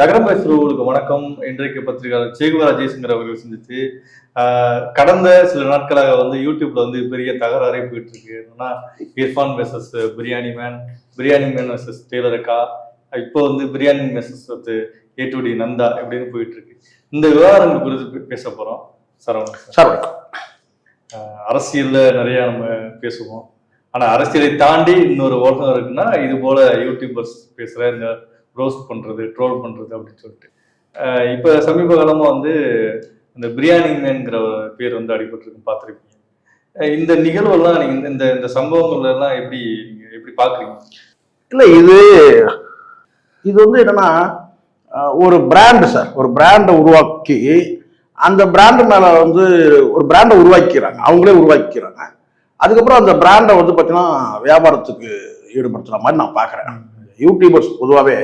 நகரம் பேசுறவர்களுக்கு வணக்கம். இன்றைக்கு பத்திரிகையாளர் சேகுவா ராஜேஷ்ங்கிற அவர்கள் சந்திச்சு கடந்த சில நாட்களாக யூடியூப்ல பெரிய தகராறே போயிட்டு இருக்கு. என்னன்னா Irfan versus biryani man versus டெய்லரக்கா, இப்போ பிரியாணி வெர்சஸ் ஏ2டி நந்தா எப்படின்னு போயிட்டு இருக்கு. இந்த விவகாரங்கள் குறித்து பேச போறோம். சரவணன், அரசியல்ல நிறைய நம்ம பேசுவோம். ஆனா அரசியலை தாண்டி இன்னொரு ஓட்டம் இருக்குன்னா இது போல யூடியூபர்ஸ் பேசுற இந்த ரோஸ்ட் பண்றது, ட்ரோல் பண்றது அப்படின்னு சொல்லிட்டு இப்ப சமீப காலமா இந்த பிரியாணி மேன்ங்கிற பேர் அடிபட்டு இருக்கு, பார்த்துருப்பீங்க. இந்த நிகழ்வெல்லாம் நீங்க இந்த இந்த சம்பவங்கள் எல்லாம் எப்படி பாக்குறீங்க? இல்ல இது என்னன்னா ஒரு பிராண்ட் சார், ஒரு பிராண்டை உருவாக்கி அந்த பிராண்டு மேல ஒரு பிராண்டை உருவாக்கிறாங்க, அவங்களே உருவாக்கிறாங்க. அதுக்கப்புறம் அந்த பிராண்டை பார்த்தீங்கன்னா வியாபாரத்துக்கு ஈடுபடுத்துற மாதிரி நான் பாக்குறேன். யூடியூபர்ஸ் பொதுவாகவே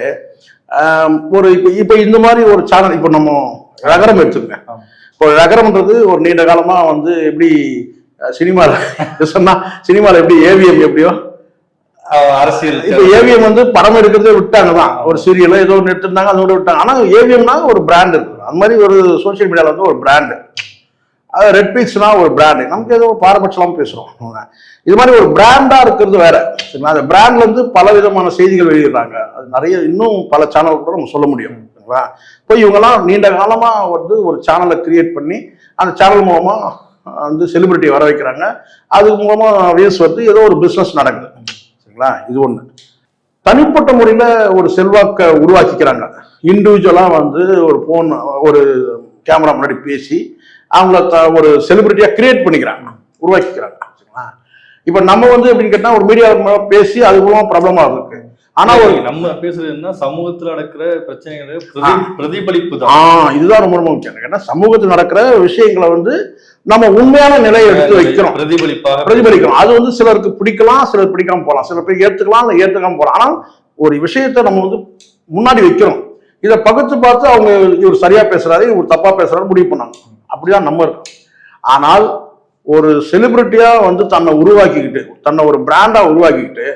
ஒரு இப்போ இந்த மாதிரி ஒரு சேனல், இப்போ நம்ம நகரம் எடுத்துக்கங்க. இப்போ நகரம்ன்றது ஒரு நீண்ட காலமா எப்படி சினிமாவில் சொன்னா சினிமாவில் எப்படி ஏவிஎம் எப்படியோ அரசியல், இப்போ ஏவிஎம் படம் எடுக்கிறதே விட்டாங்க தான், ஒரு சீரியலோ ஏதோ ஒன்று எடுத்துருந்தாங்க, அதோட விட்டாங்க. ஆனால் ஏவிஎம்னா ஒரு பிராண்ட் இருக்கு. அந்த மாதிரி ஒரு சோசியல் மீடியாவில் ஒரு பிராண்டு, ரெட் பிக்ஸ்னா ஒரு பிராண்டு. நமக்கு ஏதோ பாரபட்சம் பேசுறோம். இது மாதிரி ஒரு பிராண்டா இருக்கிறது வேற. அந்த பிராண்ட்ல பல விதமான செய்திகள் வெளியிடுறாங்க. அது நிறைய இன்னும் பல சேனல் கூட நம்ம சொல்ல முடியும். இப்போ இவங்கெல்லாம் நீண்ட காலமா ஒரு சேனலை கிரியேட் பண்ணி அந்த சேனல் மூலமா செலிபிரிட்டி வர வைக்கிறாங்க. அது மூலமா வியூஸ் ஏதோ ஒரு பிசினஸ் நடக்குது. சரிங்களா? இது ஒண்ணு. தனிப்பட்ட முறையில ஒரு செல்வாக்க உருவாக்கிக்கிறாங்க. இண்டிவிஜுவலா ஒரு போன், ஒரு கேமரா முன்னாடி பேசி அவங்கள ஒரு செலிபிரிட்டியா கிரியேட் பண்ணிக்கிறாங்க, உருவாக்கிக்கிறாங்க. இப்ப நம்ம அப்படின்னு கேட்டா ஒரு மீடியா பேசி அது மூலமா ப்ராப்ளமா இருக்கு. ஆனா நம்ம பேசுறதுன்னா சமூகத்துல நடக்கிற பிரச்சனைகளை பிரதிபலிப்பு தான். இதுதான் ரொம்ப ரொம்ப முக்கியம். ஏன்னா சமூகத்தில் நடக்கிற விஷயங்களை நம்ம உண்மையான நிலையை எடுத்து வைக்கிறோம், பிரதிபலிக்கிறோம். அது சிலருக்கு பிடிக்கலாம், சிலர் பிடிக்காம போகலாம், சில பேர் ஏத்துக்கலாம், இல்லை ஏத்துக்காம போகலாம். ஆனால் ஒரு விஷயத்தை நம்ம முன்னாடி வைக்கிறோம். இதை பகுத்து பார்த்து அவங்க இவர் சரியா பேசுறாரு, இவர் தப்பா பேசுறாரு முடிவு பண்ணாங்க. அப்படிதான் நம்ம இருக்கோம். ஆனால் ஒரு செலிபிரிட்டியா தன்னை உருவாக்கிக்கிட்டு, தன்னை ஒரு பிராண்டா உருவாக்கிக்கிட்டு,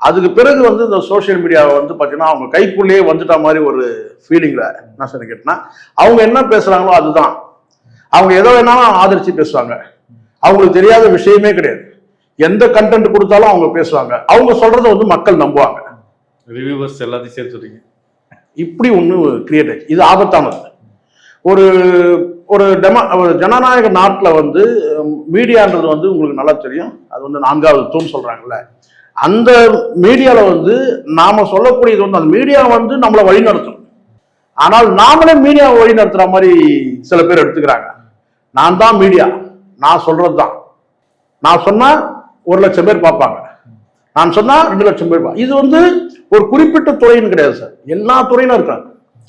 அதுக்கு பிறகு இந்த சோசியல் மீடியாவை பாத்தீங்கன்னா அவங்க கைக்குள்ளேயே வந்துட்ட மாதிரி ஒரு ஃபீலிங்ல என்ன சொல்லி கேட்டா, அவங்க என்ன பேசுறாங்களோ அதுதான். அவங்க எதோ வேணாலும் ஆதரிச்சு பேசுவாங்க. அவங்களுக்கு தெரியாத விஷயமே கிடையாது. எந்த கண்டென்ட் கொடுத்தாலும் அவங்க பேசுவாங்க. அவங்க சொல்றதை மக்கள் நம்புவாங்க. ரிவ்யூவர்ஸ் எல்லாத்தையும் சேர்த்துறீங்க. இப்படி ஒண்ணு கிரியேட் ஆச்சு. இது ஆபத்தானது. ஒரு ஒரு ஜனநாயக நாட்டில் மீடியான்றது உங்களுக்கு நல்லா தெரியும். அது நான்காவது தூண் சொல்றாங்கல்ல. அந்த மீடியாவில் நாம சொல்லக்கூடியது அந்த மீடியா நம்மளை வழிநடத்தும். ஆனால் நாமளே மீடியாவை வழி நடத்துற மாதிரி சில பேர் எடுத்துக்கிறாங்க. நான் தான் மீடியா, நான் சொல்றது தான். நான் சொன்னா 1,00,000 பேர் பார்ப்பாங்க, நான் சொன்னா 2,00,000 பேர். இது ஒரு குறிப்பிட்ட துறைன்னு கிடையாது சார், எல்லா துறையிலும் இருக்காங்க.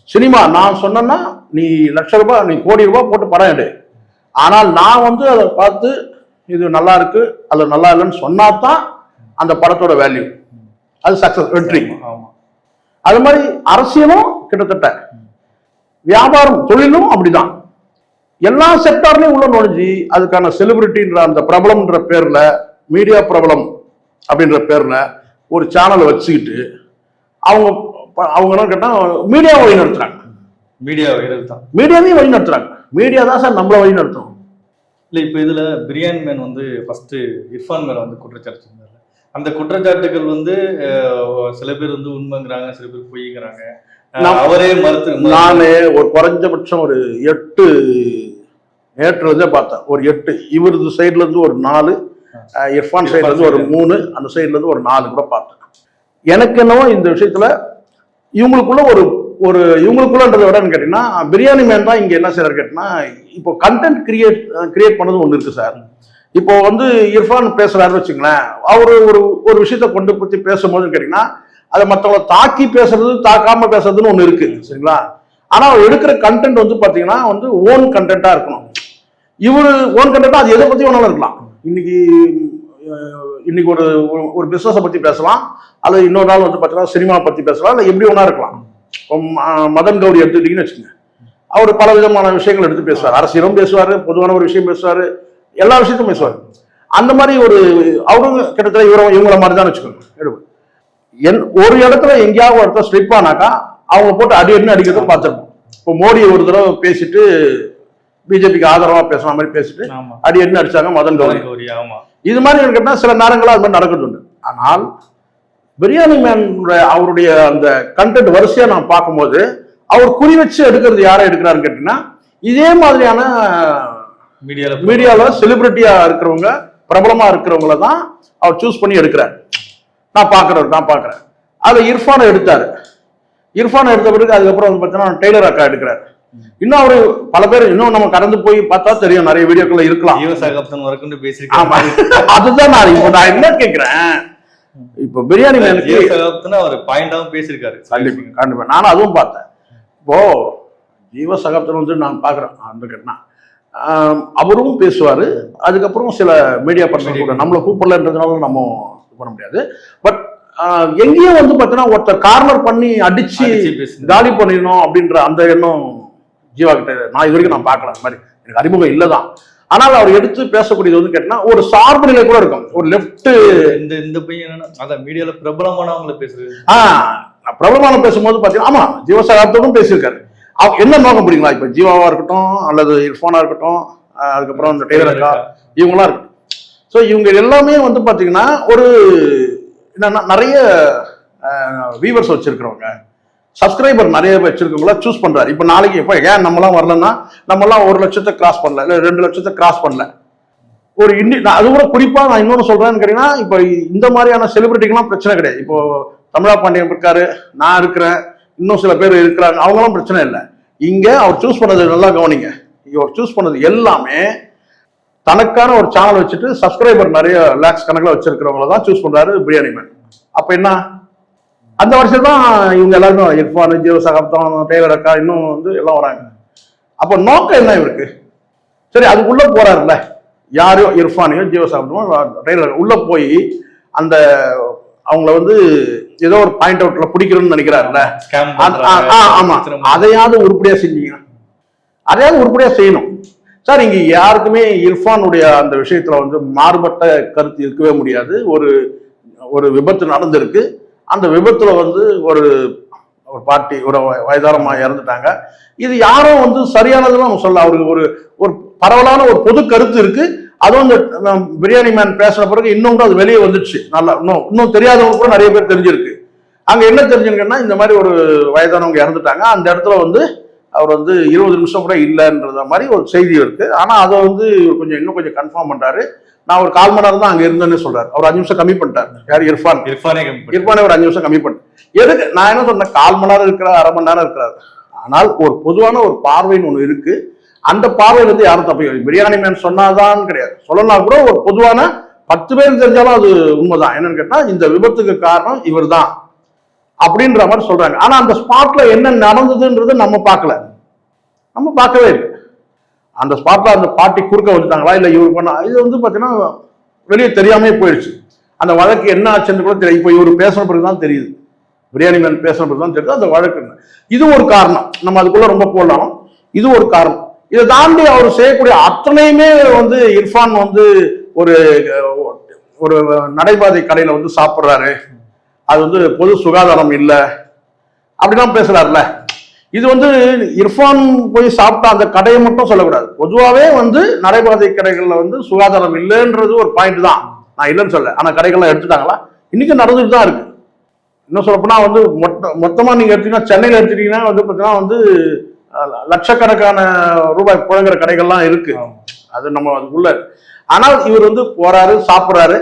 சினிமா நான் சொன்னா நீ ₹1,00,000 நீ கோடி ரூபாய் போட்டு படம் எடு. ஆனால் நான் அதை பார்த்து இது நல்லா இருக்கு அது நல்லா இல்லைன்னு சொன்னாதான் அந்த படத்தோட வேல்யூ, அது சக்சஸ், வெற்றி. அது மாதிரி அரசியலும் கிட்டத்தட்ட, வியாபாரம், தொழிலும் அப்படிதான். எல்லா செக்டார்லயும் உள்ள நுழைஞ்சி அதுக்கான செலிபிரிட்டின்ற அந்த பிரபலம்ன்ற பேர்ல, மீடியா பிரபலம் அப்படின்ற பேர்ல ஒரு சேனலை வச்சுக்கிட்டு அவங்க என்ன கேட்டா மீடியாவை வழி நடத்துறாங்க. மீடியாவையும் வழி நடத்துறாங்க. மீடியா தான் சார் நம்மள வழி நடத்தும். இல்ல இப்ப இதுல பிரியாணி மேன் ஃபர்ஸ்ட் இர்ஃபான் மேல குற்றச்சாட்டு. அந்த குற்றச்சாட்டுகள் சில பேர் உண்மைங்கிறாங்க, சில பேர் பொய்ங்கிறாங்க. அவரே மறுத்து, நானே ஒரு குறைஞ்சபட்சம் ஒரு 8 நேற்று பார்த்தேன். ஒரு 8 இவரது சைட்ல இருந்து ஒரு 4, இர்ஃபான் சைட்ல இருந்து ஒரு 3, அந்த சைட்ல இருந்து ஒரு 4 கூட பார்த்தேன். எனக்கு என்னவோ இந்த விஷயத்துல இவங்களுக்குள்ள இவங்களுக்குள்ளன்றதை விடன்னு கேட்டீங்கன்னா, பிரியாணி மேன் தான் இங்க என்ன செய்யறாரு கேட்டீங்கன்னா, இப்போ கண்டென்ட் கிரியேட் பண்ணது ஒண்ணு இருக்கு சார். இப்போ இர்ஃபான் பேசுறாரு வச்சுங்களேன், அவரு ஒரு விஷயத்த பத்தி பேசும்போது கேட்டீங்கன்னா, அதை மற்றவங்களை தாக்கி பேசுறது, தாக்காம பேசுறதுன்னு ஒண்ணு இருக்கு. சரிங்களா? ஆனா அவர் எடுக்கிற கண்டென்ட் பாத்தீங்கன்னா ஓன் கண்டென்ட்டா இருக்கணும். இவரு ஓன் கண்டென்ட்டா அது எதை பத்தி வேணாலும் இருக்கலாம். இன்னைக்கு ஒரு பிசினஸை பத்தி பேசலாம், அல்லது இன்னொரு நாள் பாத்தீங்கன்னா சினிமா பத்தி பேசலாம், இல்லை எப்படி வேணா இருக்கலாம். மதன் கௌரி எடுத்துக்கிட்டீங்கன்னு வச்சுக்கோங்க, அவர் பல விதமான விஷயங்கள் எடுத்து பேசுவார். அரசியலும் பேசுவாரு, பொதுவான ஒரு விஷயம் பேசுவாரு, எல்லா விஷயத்தையும் பேசுவாரு. அந்த மாதிரி அவரும் கிட்டத்தட்ட இவங்கள மாதிரி தான் வச்சுக்கோங்க. ஒரு இடத்துல எங்கேயாவது ஒருத்தர் ஸ்லிப் ஆனாக்கா அவங்க போட்டு அடி அடிக்கிறதும் பார்த்துருப்போம். இப்போ மோடி ஒரு தடவை பேசிட்டு பிஜேபிக்கு ஆதரவா பேசுற மாதிரி பேசிட்டு அடி அடிச்சாங்க மதன் கௌரி. இது மாதிரி கேட்டா சில நேரங்களா அது மாதிரி நடக்குது உண்டு. ஆனால் பிரியாணி மேன் அவருடைய அந்த கண்டென்ட் வரிசையா நான் பார்க்கும்போது அவர் குறி வச்சு எடுக்கிறது யாரை எடுக்கிறாருன்னு கேட்டீங்கன்னா இதே மாதிரியான மீடியால செலிபிரிட்டியா இருக்கிறவங்க பிரபலமா இருக்கிறவங்கள தான் அவர் சூஸ் பண்ணி எடுக்கிறார். நான் பாக்குறேன் அதை இர்ஃபானை எடுத்தாரு. இர்ஃபான் எடுத்த பிறகு அதுக்கப்புறம் வந்து பார்த்தீங்கன்னா டெய்லர் அக்கா எடுக்கிறாரு. இன்னும் அவரு பல பேர் இன்னும் நம்ம கடந்து போய் பார்த்தா தெரியும், நிறைய வீடியோக்கள் இருக்கலாம். அதுதான் நான் என்ன கேட்கிறேன், இப்போ பிரியாணி அவர் பாயிண்டாவும் பேசியிருக்காரு. கண்டிப்பா நானும் அதுவும் பார்த்தேன். இப்போ ஜீவ சகாப்தன் வந்து நான் பாக்குறேன் அந்த கேட்டா அவரும் பேசுவாரு. அதுக்கப்புறம் சில மீடியா பர்சன் கூட நம்மளை கூப்பிடலன்றதுனால நம்ம பண்ண முடியாது. பட் எங்கேயும் வந்து பார்த்தீங்கன்னா ஒருத்தர் கார்னர் பண்ணி அடிச்சு காலி பண்ணிடணும் அப்படின்ற அந்த எண்ணம் ஜீவா கிட்ட நான் இது வரைக்கும் நான் பார்க்கல. அந்த மாதிரி எனக்கு அறிமுகம் இல்லைதான். ஆனால் அவர் எடுத்து பேசக்கூடியது வந்து கேட்டீங்கன்னா ஒரு சார்பு நிலை கூட இருக்கும். ஒரு லெப்ட் இந்த பையன் அதான் மீடியால பிரபலமானவங்களை பேசுறது. பிரபலமான பேசும்போது பார்த்தீங்கன்னா ஆமா ஜீவசகாப்தமும் பேசியிருக்காரு. என்ன நோக்கம் புரியுங்களா? இப்ப ஜீவாவா இருக்கட்டும் அல்லது இர்ஃபானா இருக்கட்டும், அதுக்கப்புறம் இந்த டெய்லர் அக்கா இவங்களாம் இருக்கட்டும். ஸோ இவங்க எல்லாமே வந்து பார்த்தீங்கன்னா ஒரு என்னன்னா நிறைய வியூவர்ஸ் வச்சிருக்கிறவங்க, சப்ஸ்கிரைபர் நிறைய வச்சிருக்கவங்கள சூஸ் பண்றாரு. இப்ப நாளைக்கு இப்ப ஏன் நம்மளாம் வரலன்னா நம்மளாம் 1 லட்சத்தை கிராஸ் பண்ணல, இல்ல 2 லட்சத்தை கிராஸ் பண்ணல. ஒரு அது கூட குறிப்பா நான் இன்னொன்னு சொல்றேன்னு கேட்டீங்கன்னா இப்ப இந்த மாதிரியான செலிபிரிட்டிக்கெல்லாம் பிரச்சனை கிடையாது. இப்போ தமிழா பாண்டியன் இருக்காரு, நான் இருக்கிறேன், இன்னும் சில பேர் இருக்கிறாங்க, அவங்களாம் பிரச்சனை இல்லை. இங்க அவர் சூஸ் பண்ணது நல்லா கவனிங்க. அவர் சூஸ் பண்ணது எல்லாமே தனக்கான ஒரு சேனல் வச்சுட்டு சப்ஸ்கிரைபர் நிறைய லேக்ஸ் கணக்கில் வச்சிருக்கிறவங்கள தான் சூஸ் பண்றாரு பிரியாணி மேன். அப்ப என்ன அந்த வருஷம் தான் இவங்க எல்லாருமே இர்ஃபான், ஜீவ சகாப்தம், டெய்லர் அக்கா இன்னும் வந்து எல்லாம் வராங்க. அப்போ நோக்கம் என்ன இவருக்கு? சரி அதுக்குள்ள போறாருல்ல, யாரையோ இர்ஃபானையோ ஜீவ சகாப்தமோ டெய்லர் உள்ள போய் அந்த அவங்கள வந்து ஏதோ ஒரு பாயிண்ட் அவுட்ல பிடிக்கணும்னு நினைக்கிறாருல்ல. ஆமா, அதையாவது உருப்படியா செஞ்சீங்க, அதையாவது உருப்படியா செய்யணும் சார். இங்க யாருக்குமே இர்ஃபானுடைய அந்த விஷயத்துல வந்து மாறுபட்ட கருத்து இருக்கவே முடியாது. ஒரு விபத்து நடந்திருக்கு. அந்த விபத்துல வந்து ஒரு பாட்டி ஒரு வயதாரமா இறந்துட்டாங்க. இது யாரும் வந்து சரியானதுன்னு நம்ம சொல்ல. அவருக்கு ஒரு பரவலான ஒரு பொது கருத்து இருக்கு. அதுவும் இந்த பிரியாணி மேன் பேசின பிறகு இன்னும் கூட அது வெளியே வந்துடுச்சு. நல்லா இன்னும் தெரியாதவங்க கூட நிறைய பேர் தெரிஞ்சிருக்கு. அங்க என்ன தெரிஞ்சுங்கன்னா இந்த மாதிரி ஒரு வயதானவங்க இறந்துட்டாங்க. அந்த இடத்துல வந்து அவர் வந்து 20 நிமிஷம் கூட இல்லைன்றத மாதிரி ஒரு செய்தி இருக்கு. ஆனா அதை வந்து இன்னும் கொஞ்சம் கன்ஃபார்ம் பண்றாரு. நான் ஒரு 1/4 மணி நேரம் தான் அங்க இருந்தேன்னு சொல்றாரு. அவர் 5 நிமிஷம் கம்மி பண்ணிட்டாரு. யார்? இர்ஃபானே ஒரு 5 நிமிஷம் கம்மி பண்ணிட்டு. எதுக்கு நான் என்ன சொன்னேன், 1/4 மணி நேரம் இருக்கிறார், 1/2 மணி நேரம் இருக்கிறார். ஆனால் ஒரு பொதுவான ஒரு பார்வைன்னு ஒண்ணு இருக்கு. அந்த பார்வையில இருந்து யாரும் தப்பி பிரியாணி மேன் சொன்னாதான் கிடையாது. சொல்லலாம் கூட ஒரு பொதுவான 10 பேர் தெரிஞ்சாலும் அது உண்மைதான். என்னன்னு கேட்டா இந்த விபத்துக்கு காரணம் இவர் தான் அப்படின்ற மாதிரி சொல்றாங்க. ஆனா அந்த ஸ்பாட்ல என்ன நடந்ததுன்றது நம்ம பார்க்கவே இல்லை. அந்த ஸ்பாட்ல அந்த பாட்டி குறுக்க வந்துட்டாங்களா இல்ல இவர் பண்ணா, இது வந்து பாத்தீங்கன்னா வெளியே தெரியாம போயிடுச்சு. அந்த வழக்கு என்ன ஆச்சுன்னு கூட தெரியும். இப்போ இவர் பேசின பிறகுதான் தெரியுது, பிரியாணி மேன் பேசின பிறகுதான் தெரியுது அந்த வழக்கு என்ன. இது ஒரு காரணம், நம்ம அதுக்குள்ள ரொம்ப போடலாம். இது ஒரு காரணம். இதை தாண்டி அவர் செய்யக்கூடிய அத்தனையுமே வந்து இர்ஃபான் வந்து ஒரு நடைபாதை கடையில வந்து சாப்பிட்றாரு, அது வந்து பொது சுகாதாரம் இல்லை அப்படிலாம் பேசுறாருல. இது வந்து இர்ஃபான் போய் சாப்பிட்டா அந்த கடையை மட்டும் சொல்லக்கூடாது. பொதுவாகவே வந்து நடைபாதை கடைகள்ல வந்து சுகாதாரம் இல்லைன்றது ஒரு பாயிண்ட் தான், நான் இல்லைன்னு சொல்ல. ஆனா கடைகள்லாம் எடுத்துட்டாங்களா? இன்னைக்கு நடந்துட்டு தான் இருக்கு. இன்னும் சொல்லப்போனா வந்து மொத்தமா நீங்க எடுத்தீங்கன்னா சென்னையில எடுத்துட்டீங்கன்னா வந்து பார்த்தீங்கன்னா வந்து லட்சக்கணக்கான ரூபாய் புழங்குற கடைகள்லாம் இருக்கு. அது நம்ம அதுக்குள்ள. ஆனால் இவர் வந்து போறாரு, சாப்பிட்றாரு.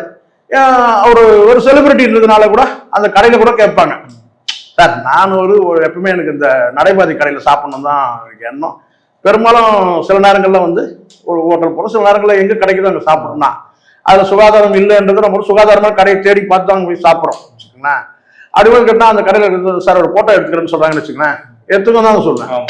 ஒரு செலிபிரிட்டி இருந்ததுனால கூட அந்த கடையில கூட கேட்பாங்க, சார் நான் எப்பவுமே எனக்கு இந்த நடைபாதை கடையில் சாப்பிடணும் தான் எனக்கு எண்ணம். பெரும்பாலும் சில நேரங்களில் வந்து ஒரு ஹோட்டல் போகிறோம், சில நேரங்களில் எங்கே கிடைக்குதோ அங்கே சாப்பிடணும்னா அதில் சுகாதாரம் இல்லைன்றது நம்ம ஒரு சுகாதாரமாக கடையை தேடி பார்த்து தான் அங்கே போய் சாப்பிட்றோம் வச்சுக்கோங்களேன். அப்படி மாதிரி கேட்டால் அந்த கடையில் சார் ஒரு ஃபோட்டோ எடுத்துக்கிறேன்னு சொல்கிறாங்கன்னு வச்சுக்கோங்களேன், எடுத்துக்கணும் தான் சொல்லுவேன்.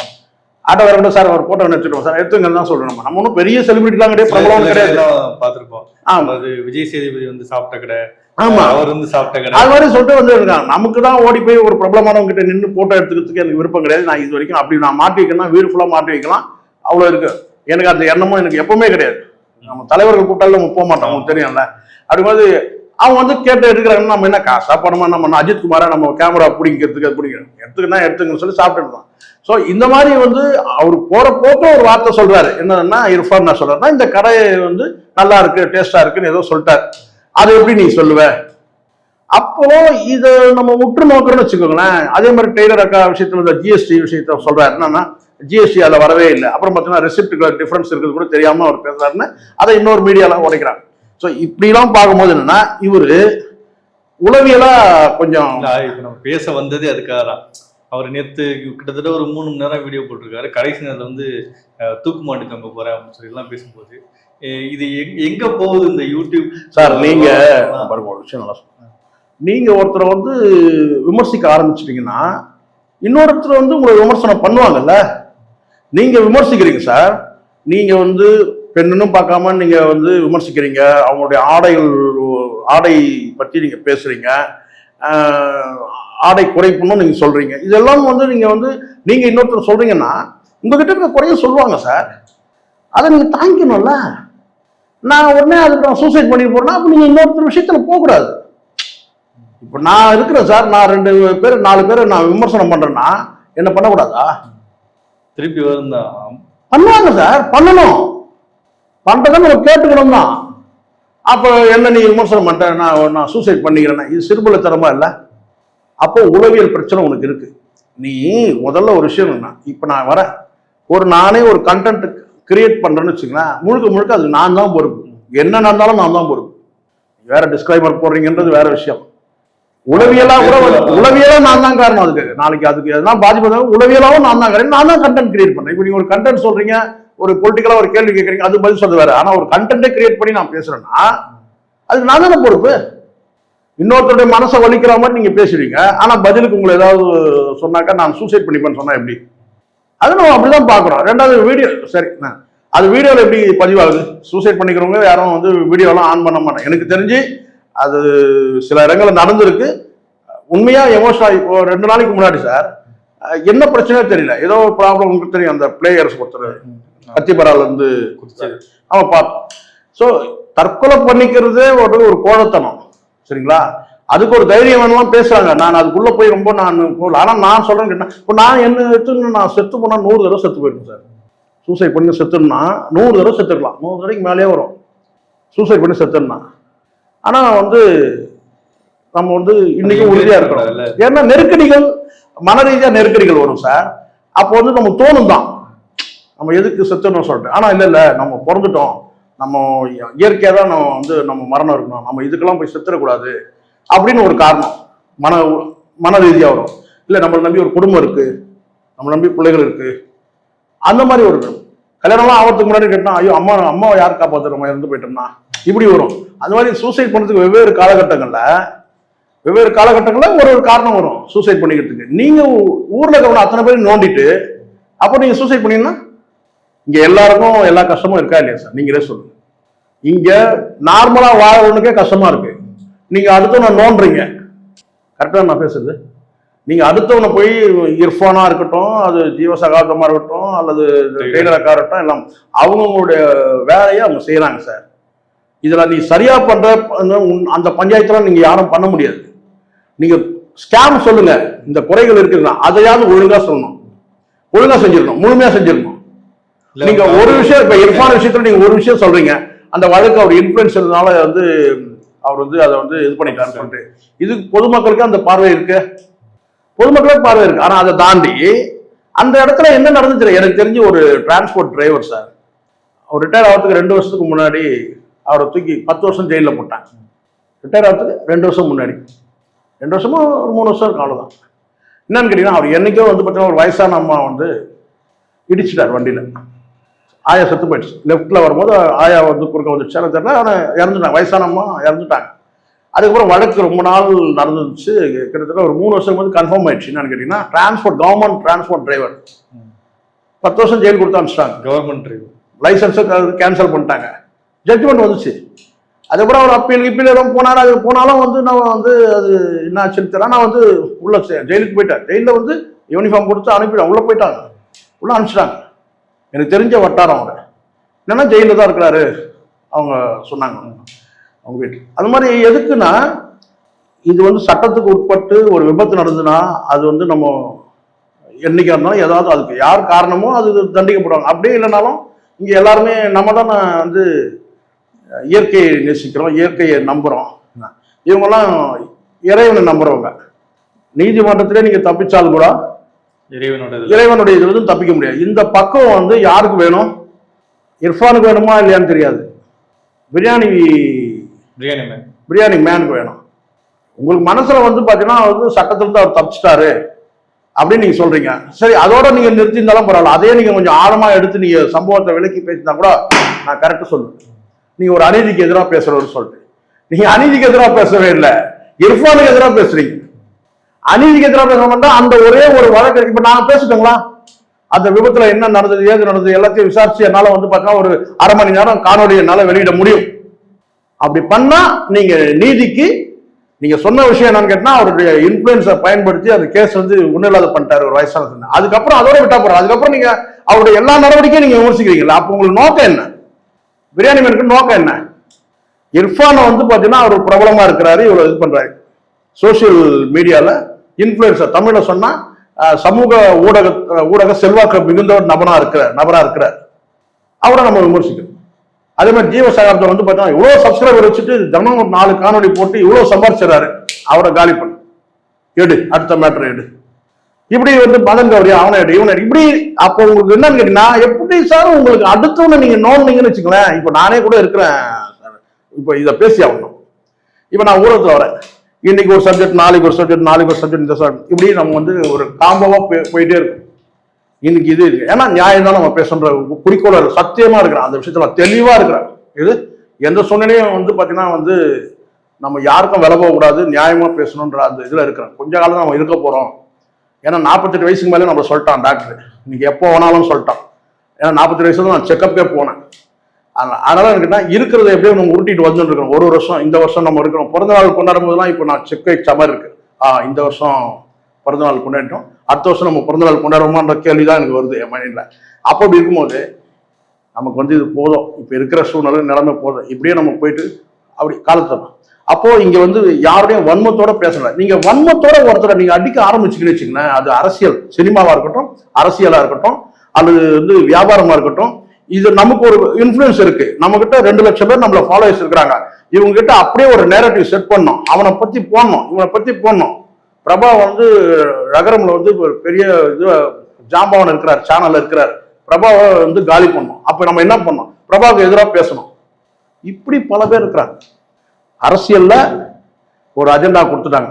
ஆட்டோ வரக்கூட சார் ஒரு ஃபோட்டோ எடுத்துட்டோம் சார், எடுத்துங்கன்னு தான் சொல்றோம். நம்ம ஒன்றும் பெரிய செலிபிரிட்டிலாம் கிடையாது, பிரபலம் கிடையாது. பார்த்துருப்போம். ஆமா, விஜய் சேதுபதி வந்து சாப்பிட்ட கடை, ஆமா அவர் வந்து சாப்பிட்ட கடை, அது மாதிரி சொல்லிட்டு வந்து இருக்காங்க. நமக்கு தான் ஓடி போய் ஒரு பிரபலமானவங்க கிட்ட நின்று போட்டோ எடுத்துக்கிறதுக்கு எனக்கு விருப்பம் கிடையாது. நான் இது வரைக்கும் அப்படி நான் மாட்டி வைக்கலாம், வீடு ஃபுல்லாக மாட்டி வைக்கலாம், அவ்வளோ இருக்கு. எனக்கு அந்த எண்ணமும் எனக்கு எப்பவுமே கிடையாது. நம்ம தலைவர்கள் கூட்டாலும் நம்ம போக மாட்டோம், உங்களுக்கு தெரியும்ல. அப்படி மாதிரி அவங்க வந்து கேட்டு எடுக்கிறாங்க. நம்ம என்ன காசா பணமா, நம்ம அஜித் குமாரா நம்ம கேமரா பிடிக்கிறதுக்கு அது பிடிக்கிறோம், எடுத்துக்கினா எடுத்துங்கன்னு சொல்லி சாப்பிட்டுருந்தோம். ஸோ இந்த மாதிரி வந்து அவர் போற போக்க ஒரு வார்த்தை சொல்றாரு. என்னன்னா இர்ஃபான் நான் சொல்றேன்னா இந்த கடை வந்து நல்லா இருக்கு, டேஸ்டா இருக்குன்னு ஏதோ சொல்லிட்டாரு. அது எப்படி நீ சொல்லுவ? அப்போ இதை நம்ம உற்று நோக்கிறோம்னு வச்சுக்கோங்களேன். அதே மாதிரி டெய்லர் அக்கா விஷயத்துல இந்த ஜிஎஸ்டி விஷயத்த சொல்றாரு. என்னன்னா ஜிஎஸ்டி அதில் வரவே இல்லை, அப்புறம் பார்த்தீங்கன்னா ரெசிப்ட்டுக்கு டிஃபரன்ஸ் இருக்குது கூட தெரியாம அவர் பேசுறாருன்னு அதை இன்னொரு மீடியாலாம் உடைக்கிறாங்க. ஸோ இப்படிலாம் பார்க்கும்போது என்னன்னா இவரு உளவியலா கொஞ்சம் இப்ப நம்ம பேச வந்ததே அதுக்காக தான். அவர் நேற்று கிட்டத்தட்ட ஒரு 3 மணி நேரம் வீடியோ போட்டிருக்காரு. கடைசி நேரத்தில் வந்து தூக்கு மாட்டு தங்க போறேன் அப்படின்னு சொல்லி எல்லாம் பேசும்போது இது எங்க போகுது இந்த யூடியூப்? சார் நீங்க பாருங்க ஒரு விஷயம் நல்லா சொல்லுங்க. நீங்க ஒருத்தரை வந்து விமர்சிக்க ஆரம்பிச்சிட்டீங்கன்னா இன்னொருத்தர் வந்து உங்களை விமர்சனம் பண்ணுவாங்கல்ல. நீங்க விமர்சிக்கிறீங்க சார், நீங்க வந்து பெண்ணுன்னு பார்க்காம நீங்க வந்து விமர்சிக்கிறீங்க, அவங்களுடைய ஆடை பற்றி நீங்க பேசுறீங்க, ஆடை குறைப்புன்னு நீங்க சொல்றீங்க. இதெல்லாம் வந்து நீங்க இன்னொருத்தர் சொல்றீங்கன்னா உங்ககிட்ட இருக்க குறைய சொல்லுவாங்க சார். அதை நீங்க தாங்கிக்கணும்ல. நான் உடனே அதுக்கு நான் சூசைட் பண்ணி போறேன்னா அப்ப நீங்க இன்னொருத்தர் விஷயத்துல போகக்கூடாது. இப்ப நான் இருக்கிறேன் சார், நான் 2 பேர் 4 பேரை நான் விமர்சனம் பண்றேன்னா என்ன பண்ணக்கூடாதா? திருப்பி வருந்தான் பண்ணுவாங்க சார், பண்ணணும், பண்றதை நம்ம கேட்டுக்கணும் தான். அப்ப என்ன நீ விமர்சனம் பண்ற, நான் சூசைட் பண்ணிக்கிறேன்னா இது சிறுபலத்தனமா இல்லை? அப்போ உளவியல் பிரச்சனை உனக்கு இருக்கு. நீ முதல்ல ஒரு விஷயம் என்ன, இப்ப நான் வரேன் நானே ஒரு கண்டென்ட் கிரியேட் பண்றேன்னு வச்சுக்கலாம், முழுக்க முழுக்க அது நான் தான் பொறுப்பு. என்ன நடந்தாலும் நான் தான் பொறுப்பு. வேற டிஸ்கிளைமர் போடுறீங்கன்றது வேற விஷயம். உளவியலா நான் தான் காரணம். அதுக்கு எதனா பாதிப்பு உளவியலாவும் நான் தான் காரணம். நான் தான் கண்டென்ட் கிரியேட் பண்ணேன். இப்ப நீங்க ஒரு கண்டென்ட் சொல்றீங்க, ஒரு பொலிட்டிக்கலா ஒரு கேள்வி கேட்கறீங்க, அது பதில் சொல்றது வேற. ஆனா ஒரு கண்டென்ட்டை கிரியேட் பண்ணி நான் பேசுறேன்னா அதுக்கு நான் தானே பொறுப்பு. இன்னொருத்தருடைய மனசை வலிக்கிற மாதிரி நீங்க பேசுறீங்க, ஆனா பதிலுக்கு உங்களை ஏதாவது சொன்னாக்கா நான் சூசைட் பண்ணிப்பேன்னு சொன்னா எப்படி? அது நம்ம அப்படிதான் பாக்குறோம். ரெண்டாவது வீடியோ சரி, அது வீடியோல எப்படி பதிவாகுது? சூசைட் பண்ணிக்கிறவங்க யாரும் வந்து வீடியோலாம் ஆன் பண்ண மாட்டாங்க. எனக்கு தெரிஞ்சு அது சில இடங்கள்ல நடந்திருக்கு. உண்மையா எமோஷனல். இப்போ 2 நாளைக்கு முன்னாடி சார் என்ன பிரச்சனையோ தெரியல, ஏதோ ஒரு ப்ராப்ளம் உங்களுக்கு தெரியும். அந்த பிளேயர்ஸ் ஒருத்தர் கத்திபரால இருந்து அவன் பார்த்தோம். ஸோ தற்கொலை பண்ணிக்கிறதே ஒரு கோழத்தனம், சரிங்களா? அதுக்கு ஒரு தைரியம் வேணும்லாம் பேசுறாங்க. நான் அதுக்குள்ள போய் ரொம்ப போகல. ஆனா நான் சொல்றேன் கேட்டேன், இப்போ நான் என்ன எடுத்து நான் செத்து போனா 100 தடவை செத்து போயிருக்கேன் சார். சூசைட் பண்ணி செத்துனா 100 தடவை செத்துக்கலாம், 100 தடவைக்கு மேலேயே வரும் சூசைட் பண்ணி செத்துனா. ஆனா நம்ம இன்னைக்கு உறுதியா இருக்கணும். ஏன்னா நெருக்கடிகள், மன ரீதியா நெருக்கடிகள் வரும் சார். அப்போ நம்ம தோணும் தான் நம்ம எதுக்கு செத்துணும் சொல்லிட்டு. ஆனா இல்ல நம்ம பிறந்துட்டோம், நம்ம இயற்கையா தான் நம்ம மரணம் இருக்கணும், நம்ம இதுக்கெல்லாம் போய் செத்துடக்கூடாது அப்படின்னு ஒரு காரணம் மன ரீதியா வரும். இல்ல நம்மளை நம்பி ஒரு குடும்பம் இருக்கு, நம்மளை நம்பி பிள்ளைகள் இருக்கு, அந்த மாதிரி ஒரு கல்யாணம்லாம் ஆகிறதுக்கு முன்னாடி கேட்டா ஐயோ அம்மாவை யார் காப்பாற்று, நம்ம இறந்து போயிட்டோம்னா இப்படி வரும். அந்த மாதிரி சூசைட் பண்ணதுக்கு வெவ்வேறு காலகட்டங்கள்ல ஒரு காரணம் வரும் சூசைட் பண்ணிக்கிறதுக்கு. நீங்க ஊர்ல இருக்கவங்க அத்தனை பேரும் நோண்டிட்டு அப்போ நீங்க சூசைட் பண்ணீங்கன்னா இங்க எல்லாருக்கும் எல்லா கஷ்டமும் இருக்கா இல்லையா சார்? நீங்களே சொல்லுங்க. இங்க நார்மலா வாழறவனுக்கே கஷ்டமா இருக்கு, நீங்க அடுத்தவனை நோண்டுறீங்க. கரெக்டா நான் பேசுறது? நீங்க அடுத்தவனை போய் இர்ஃபானா இருக்கட்டும், அது ஜீவசகாப்தமா இருக்கட்டும், அல்லது டெய்லரக்கா இருக்கட்டும், எல்லாம் அவங்களுடைய வேலையை அவங்க செய்யறாங்க சார். இதுல நீ சரியா பண்ற அந்த பஞ்சாயத்துல நீங்க யாரும் பண்ண முடியாது. நீங்க ஸ்கேம் சொல்லுங்க, இந்த குறைகள் இருக்குன்னா அதையாவது ஒழுங்கா சொல்லணும், ஒழுங்கா செஞ்சிடணும், முழுமையா செஞ்சிடணும். நீங்க ஒரு விஷயம், இப்ப இர்ஃபான் விஷயத்துல நீங்க ஒரு விஷயம் சொல்றீங்க, அந்த வழக்கு அவர் இன்ஃபுளுன்ஸ்னால அவர் அதை இது பண்ணிட்டாருன்னு சொல்லிட்டு, இது பொதுமக்களுக்கு அந்த பார்வை இருக்கு, பொதுமக்களுக்கு பார்வை இருக்கு. ஆனா அதை தாண்டி அந்த இடத்துல என்ன நடந்துச்சு எனக்கு தெரிஞ்சு, ஒரு டிரான்ஸ்போர்ட் டிரைவர் சார், அவர் ரிட்டையர் ஆகிறதுக்கு 2 வருஷத்துக்கு முன்னாடி அவரை தூக்கி 10 வருஷம் ஜெயிலில் போட்டாங்க. ரிட்டையர் ஆகிறதுக்கு 2 வருஷம் முன்னாடி, 2 வருஷமா ஒரு 3 வருஷம் இருக்கு, அவ்வளோதான். என்னன்னு கேட்டீங்கன்னா, அவர் என்னைக்கோ பார்த்தீங்கன்னா ஒரு வயசான அம்மா இடிச்சிட்டார் வண்டியில, ஆயா செத்து போயிடுச்சு. லெஃப்ட்ல வரும்போது ஆயா குறுக்க வந்துடுச்சு, தெரியல. ஆனால் இறந்துட்டாங்க, வயசான அம்மா இறந்துட்டாங்க. அதுக்கப்புறம் வழக்கு ரொம்ப நாள் நடந்துச்சு, கிட்டத்தட்ட ஒரு 3 வருஷம் கன்ஃபார்ம் ஆயிடுச்சு. என்னன்னு கேட்டீங்கன்னா, கவர்மெண்ட் டிரான்ஸ்போர்ட் டிரைவர் 10 வருஷம் ஜெயில் கொடுத்து அனுப்பிச்சிட்டாங்க. கவர்மெண்ட் டிரைவர் லைசன்ஸை கேன்சல் பண்ணிட்டாங்க. ஜட்ஜ்மெண்ட் வந்துச்சு. அதுக்கப்புறம் அவர் அப்பீல் எல்லாம் போனார். அது போனாலும் நான் அது என்ன ஆச்சுன்னு தெரியல. நான் உள்ள ஜெயிலுக்கு போயிட்டேன். ஜெயிலில் யூனிஃபார்ம் கொடுத்து அனுப்பிட்டேன், உள்ள போயிட்டாங்க, உள்ள அனுப்பிச்சிட்டாங்க. எனக்கு தெரிஞ்ச வட்டாரம் அவர் என்னன்னா ஜெயிலில் தான் இருக்கிறாரு அவங்க சொன்னாங்க. அவங்க வீட்டில். அது மாதிரி எதுக்குன்னா, இது வந்து சட்டத்துக்கு உட்பட்டு ஒரு விபத்து நடந்துன்னா அது வந்து நம்ம என்னைக்கா இருந்தாலும் ஏதாவது அதுக்கு யார் காரணமோ அது தண்டிக்கப்படுவாங்க. அப்படியே இல்லைனாலும் இங்க எல்லாருமே நம்ம தான் வந்து இயற்கையை நேசிக்கிறோம், இயற்கையை நம்புறோம். இவங்கெல்லாம் இறைவனை நம்புறவங்க. நீதிமன்றத்திலே நீங்க தப்பிச்சாலும் கூட இறைவனுடைய இதுல தப்பிக்க முடியாது. இந்த பக்கம் வந்து யாருக்கு வேணும்? இர்ஃபானுக்கு வேணுமா இல்லையான்னு தெரியாது, பிரியாணி மேனுக்கு வேணும். உங்களுக்கு மனசுல வந்து பாத்தீங்கன்னா வந்து சட்டத்திலிருந்து அவர் தப்பிச்சிட்டாரு அப்படின்னு நீங்க சொல்றீங்க. சரி, அதோட நீங்க நிறுத்திருந்தாலும் பரவாயில்ல. அதே நீங்க கொஞ்சம் ஆழமா எடுத்து நீங்க சம்பவத்தை விலக்கி பேசினா கூட நான் கரெக்டா சொல்லுவேன். நீங்க ஒரு அநீதிக்கு எதிராக பேசுறவர் சொல்லிட்டு நீங்க அநீதிக்கு எதிராக பேசவே இல்லை, இர்ஃபானுக்கு எதிராக பேசுறீங்க. அநீதிக்கு எதிராக பேச மாட்டா அந்த ஒரே ஒரு வழக்கு. இப்ப நாங்க பேசிட்டோங்களா, அந்த விபத்துல என்ன நடந்தது, ஏது நடந்தது எல்லாத்தையும் விசாரிச்சு என்னால வந்து பார்த்தீங்கன்னா ஒரு அரை மணி நேரம் காணொலி என்னால வெளியிட முடியும். அப்படி பண்ணா நீங்க நீதிக்கு நீங்க சொன்ன விஷயம் என்னன்னு கேட்டா, அவருடைய இன்ஃபுளுன்ஸை பயன்படுத்தி அந்த கேஸ் வந்து ஒன்னில்லாத பண்ணிட்டாரு ஒரு வயசான. அதுக்கப்புறம் அதோட விட்டா போறோம். அதுக்கப்புறம் நீங்க அவருடைய எல்லா நடவடிக்கையும் நீங்க விமர்சிக்கிறீங்களா? அப்ப உங்களுக்கு நோக்கம் என்ன? பிரியாணி மேனுக்கு நோக்கம் என்ன? இர்ஃபானை வந்து பாத்தீங்கன்னா அவர் பிரபலமா இருக்கிறாரு, இவ்வளவு இது பண்றாரு. சோசியல் மீடியால இன்ஃபுளுன்சர், தமிழ்ல சொன்னா சமூக ஊடக செல்வாக்கு மிகுந்த ஒரு நபரா இருக்கிறார். அவரை நம்ம விமர்சிக்கிறோம். அதே மாதிரி ஜீவசாகரத்தை வந்து பார்த்தீங்கன்னா இவ்வளவு சப்ஸ்கிரைபர் வச்சுட்டு தினம் ஒரு 4 காணொலி போட்டு இவ்வளவு சம்பாதிச்சாரு. அவரை காலி பண்ணு, எடு, அடுத்த மேட்டர் எடு. இப்படி வந்து மதன் கௌரி அவனை எடு, இவனை இப்படி. அப்போ உங்களுக்கு என்னன்னு கேட்டீங்கன்னா, எப்படி சார் உங்களுக்கு அடுத்தவனை நீங்க நோண்டிங்கன்னு வச்சுக்கலேன். இப்போ நானே கூட இருக்கிறேன் சார், இப்போ இதை பேசி ஆகணும். இப்போ நான் ஊடகத்தில் வரேன், இன்னைக்கு ஒரு சப்ஜெக்ட், நாளைக்கு ஒரு சப்ஜெக்ட், நாளைக்கு ஒரு சப்ஜெக்ட், இந்த சப்ஜெக்ட், இப்படி நம்ம வந்து ஒரு காம்போவா போயிட்டே இருக்கும். இன்னைக்கு இது இருக்கு, ஏன்னா நியாயம் தான் நம்ம பேசுற குறிக்கோள் சத்தியமா இருக்கிறான், அந்த விஷயத்துல தெளிவா இருக்கிறான். இது எந்த சூழ்நிலையும் வந்து பாத்தீங்கன்னா வந்து நம்ம யாருக்கும் விலை போகக்கூடாது, நியாயமா பேசணுன்ற அந்த இதுல இருக்கிறோம். கொஞ்ச காலம் நம்ம இருக்க போறோம். ஏன்னா 48 வயசுக்கு மேலே நம்ம சொல்லிட்டான் டாக்டர், இன்னைக்கு எப்போ வேணாலும் சொல்லிட்டான். ஏன்னா 48 வயசுல நான் செக்கப்கே போனேன். அதனால எனக்கு இருக்கிறத எப்படியும் நம்ம உருட்டிட்டு வந்துட்டு இருக்கோம். ஒரு வருஷம், இந்த வருஷம் நம்ம இருக்கிறோம். பிறந்த நாள் கொண்டாடும் போதுலாம் இப்போ நான் செக் வைச்ச மாதிரி இருக்கு. இந்த வருஷம் பிறந்த நாள் கொண்டாடிட்டோம், அடுத்த வருஷம் நம்ம பிறந்த நாள் கொண்டாடுவோமான்ற கேள்விதான் எனக்கு வருது என் மைண்ட்ல. அப்போ அப்படி இருக்கும்போது நமக்கு வந்து இது போதும், இப்போ இருக்கிற சூழ்நிலை நிலைமை போதும், இப்படியே நம்ம போயிட்டு அப்படி காலத்தை. அப்போ இங்க வந்து யாருடையும் வன்மத்தோட பேசல. நீங்க வன்மத்தோட ஒருத்தரை நீங்க அடிக்க ஆரம்பிச்சுக்கின்னு வச்சுக்கோங்களேன், அது அரசியல், சினிமாவா இருக்கட்டும், அரசியலா இருக்கட்டும், அல்லது வந்து வியாபாரமா இருக்கட்டும், இது நமக்கு ஒரு இன்ஃபுளுன்ஸ் இருக்கு. நம்ம கிட்ட 2 லட்சம் பேர் நம்மள ஃபாலோவர்ஸ் இருக்கிறாங்க. இவங்க கிட்ட அப்படியே ஒரு நேரட்டிவ் செட் பண்ணணும், அவனை பத்தி போடணும், இவனை பத்தி போடணும். பிரபா வந்து ரகரம்ல வந்து ஒரு பெரிய இது ஜாம்பவன் இருக்கிறார், சேனல்ல இருக்கிறார். பிரபாவை வந்து காலி பண்ணணும். அப்ப நம்ம என்ன பண்ணணும்? பிரபாவுக்கு எதிராக பேசணும். இப்படி பல பேர் இருக்கிறாங்க. அரசியல்ல ஒரு அஜெண்டா கொடுத்துட்டாங்க.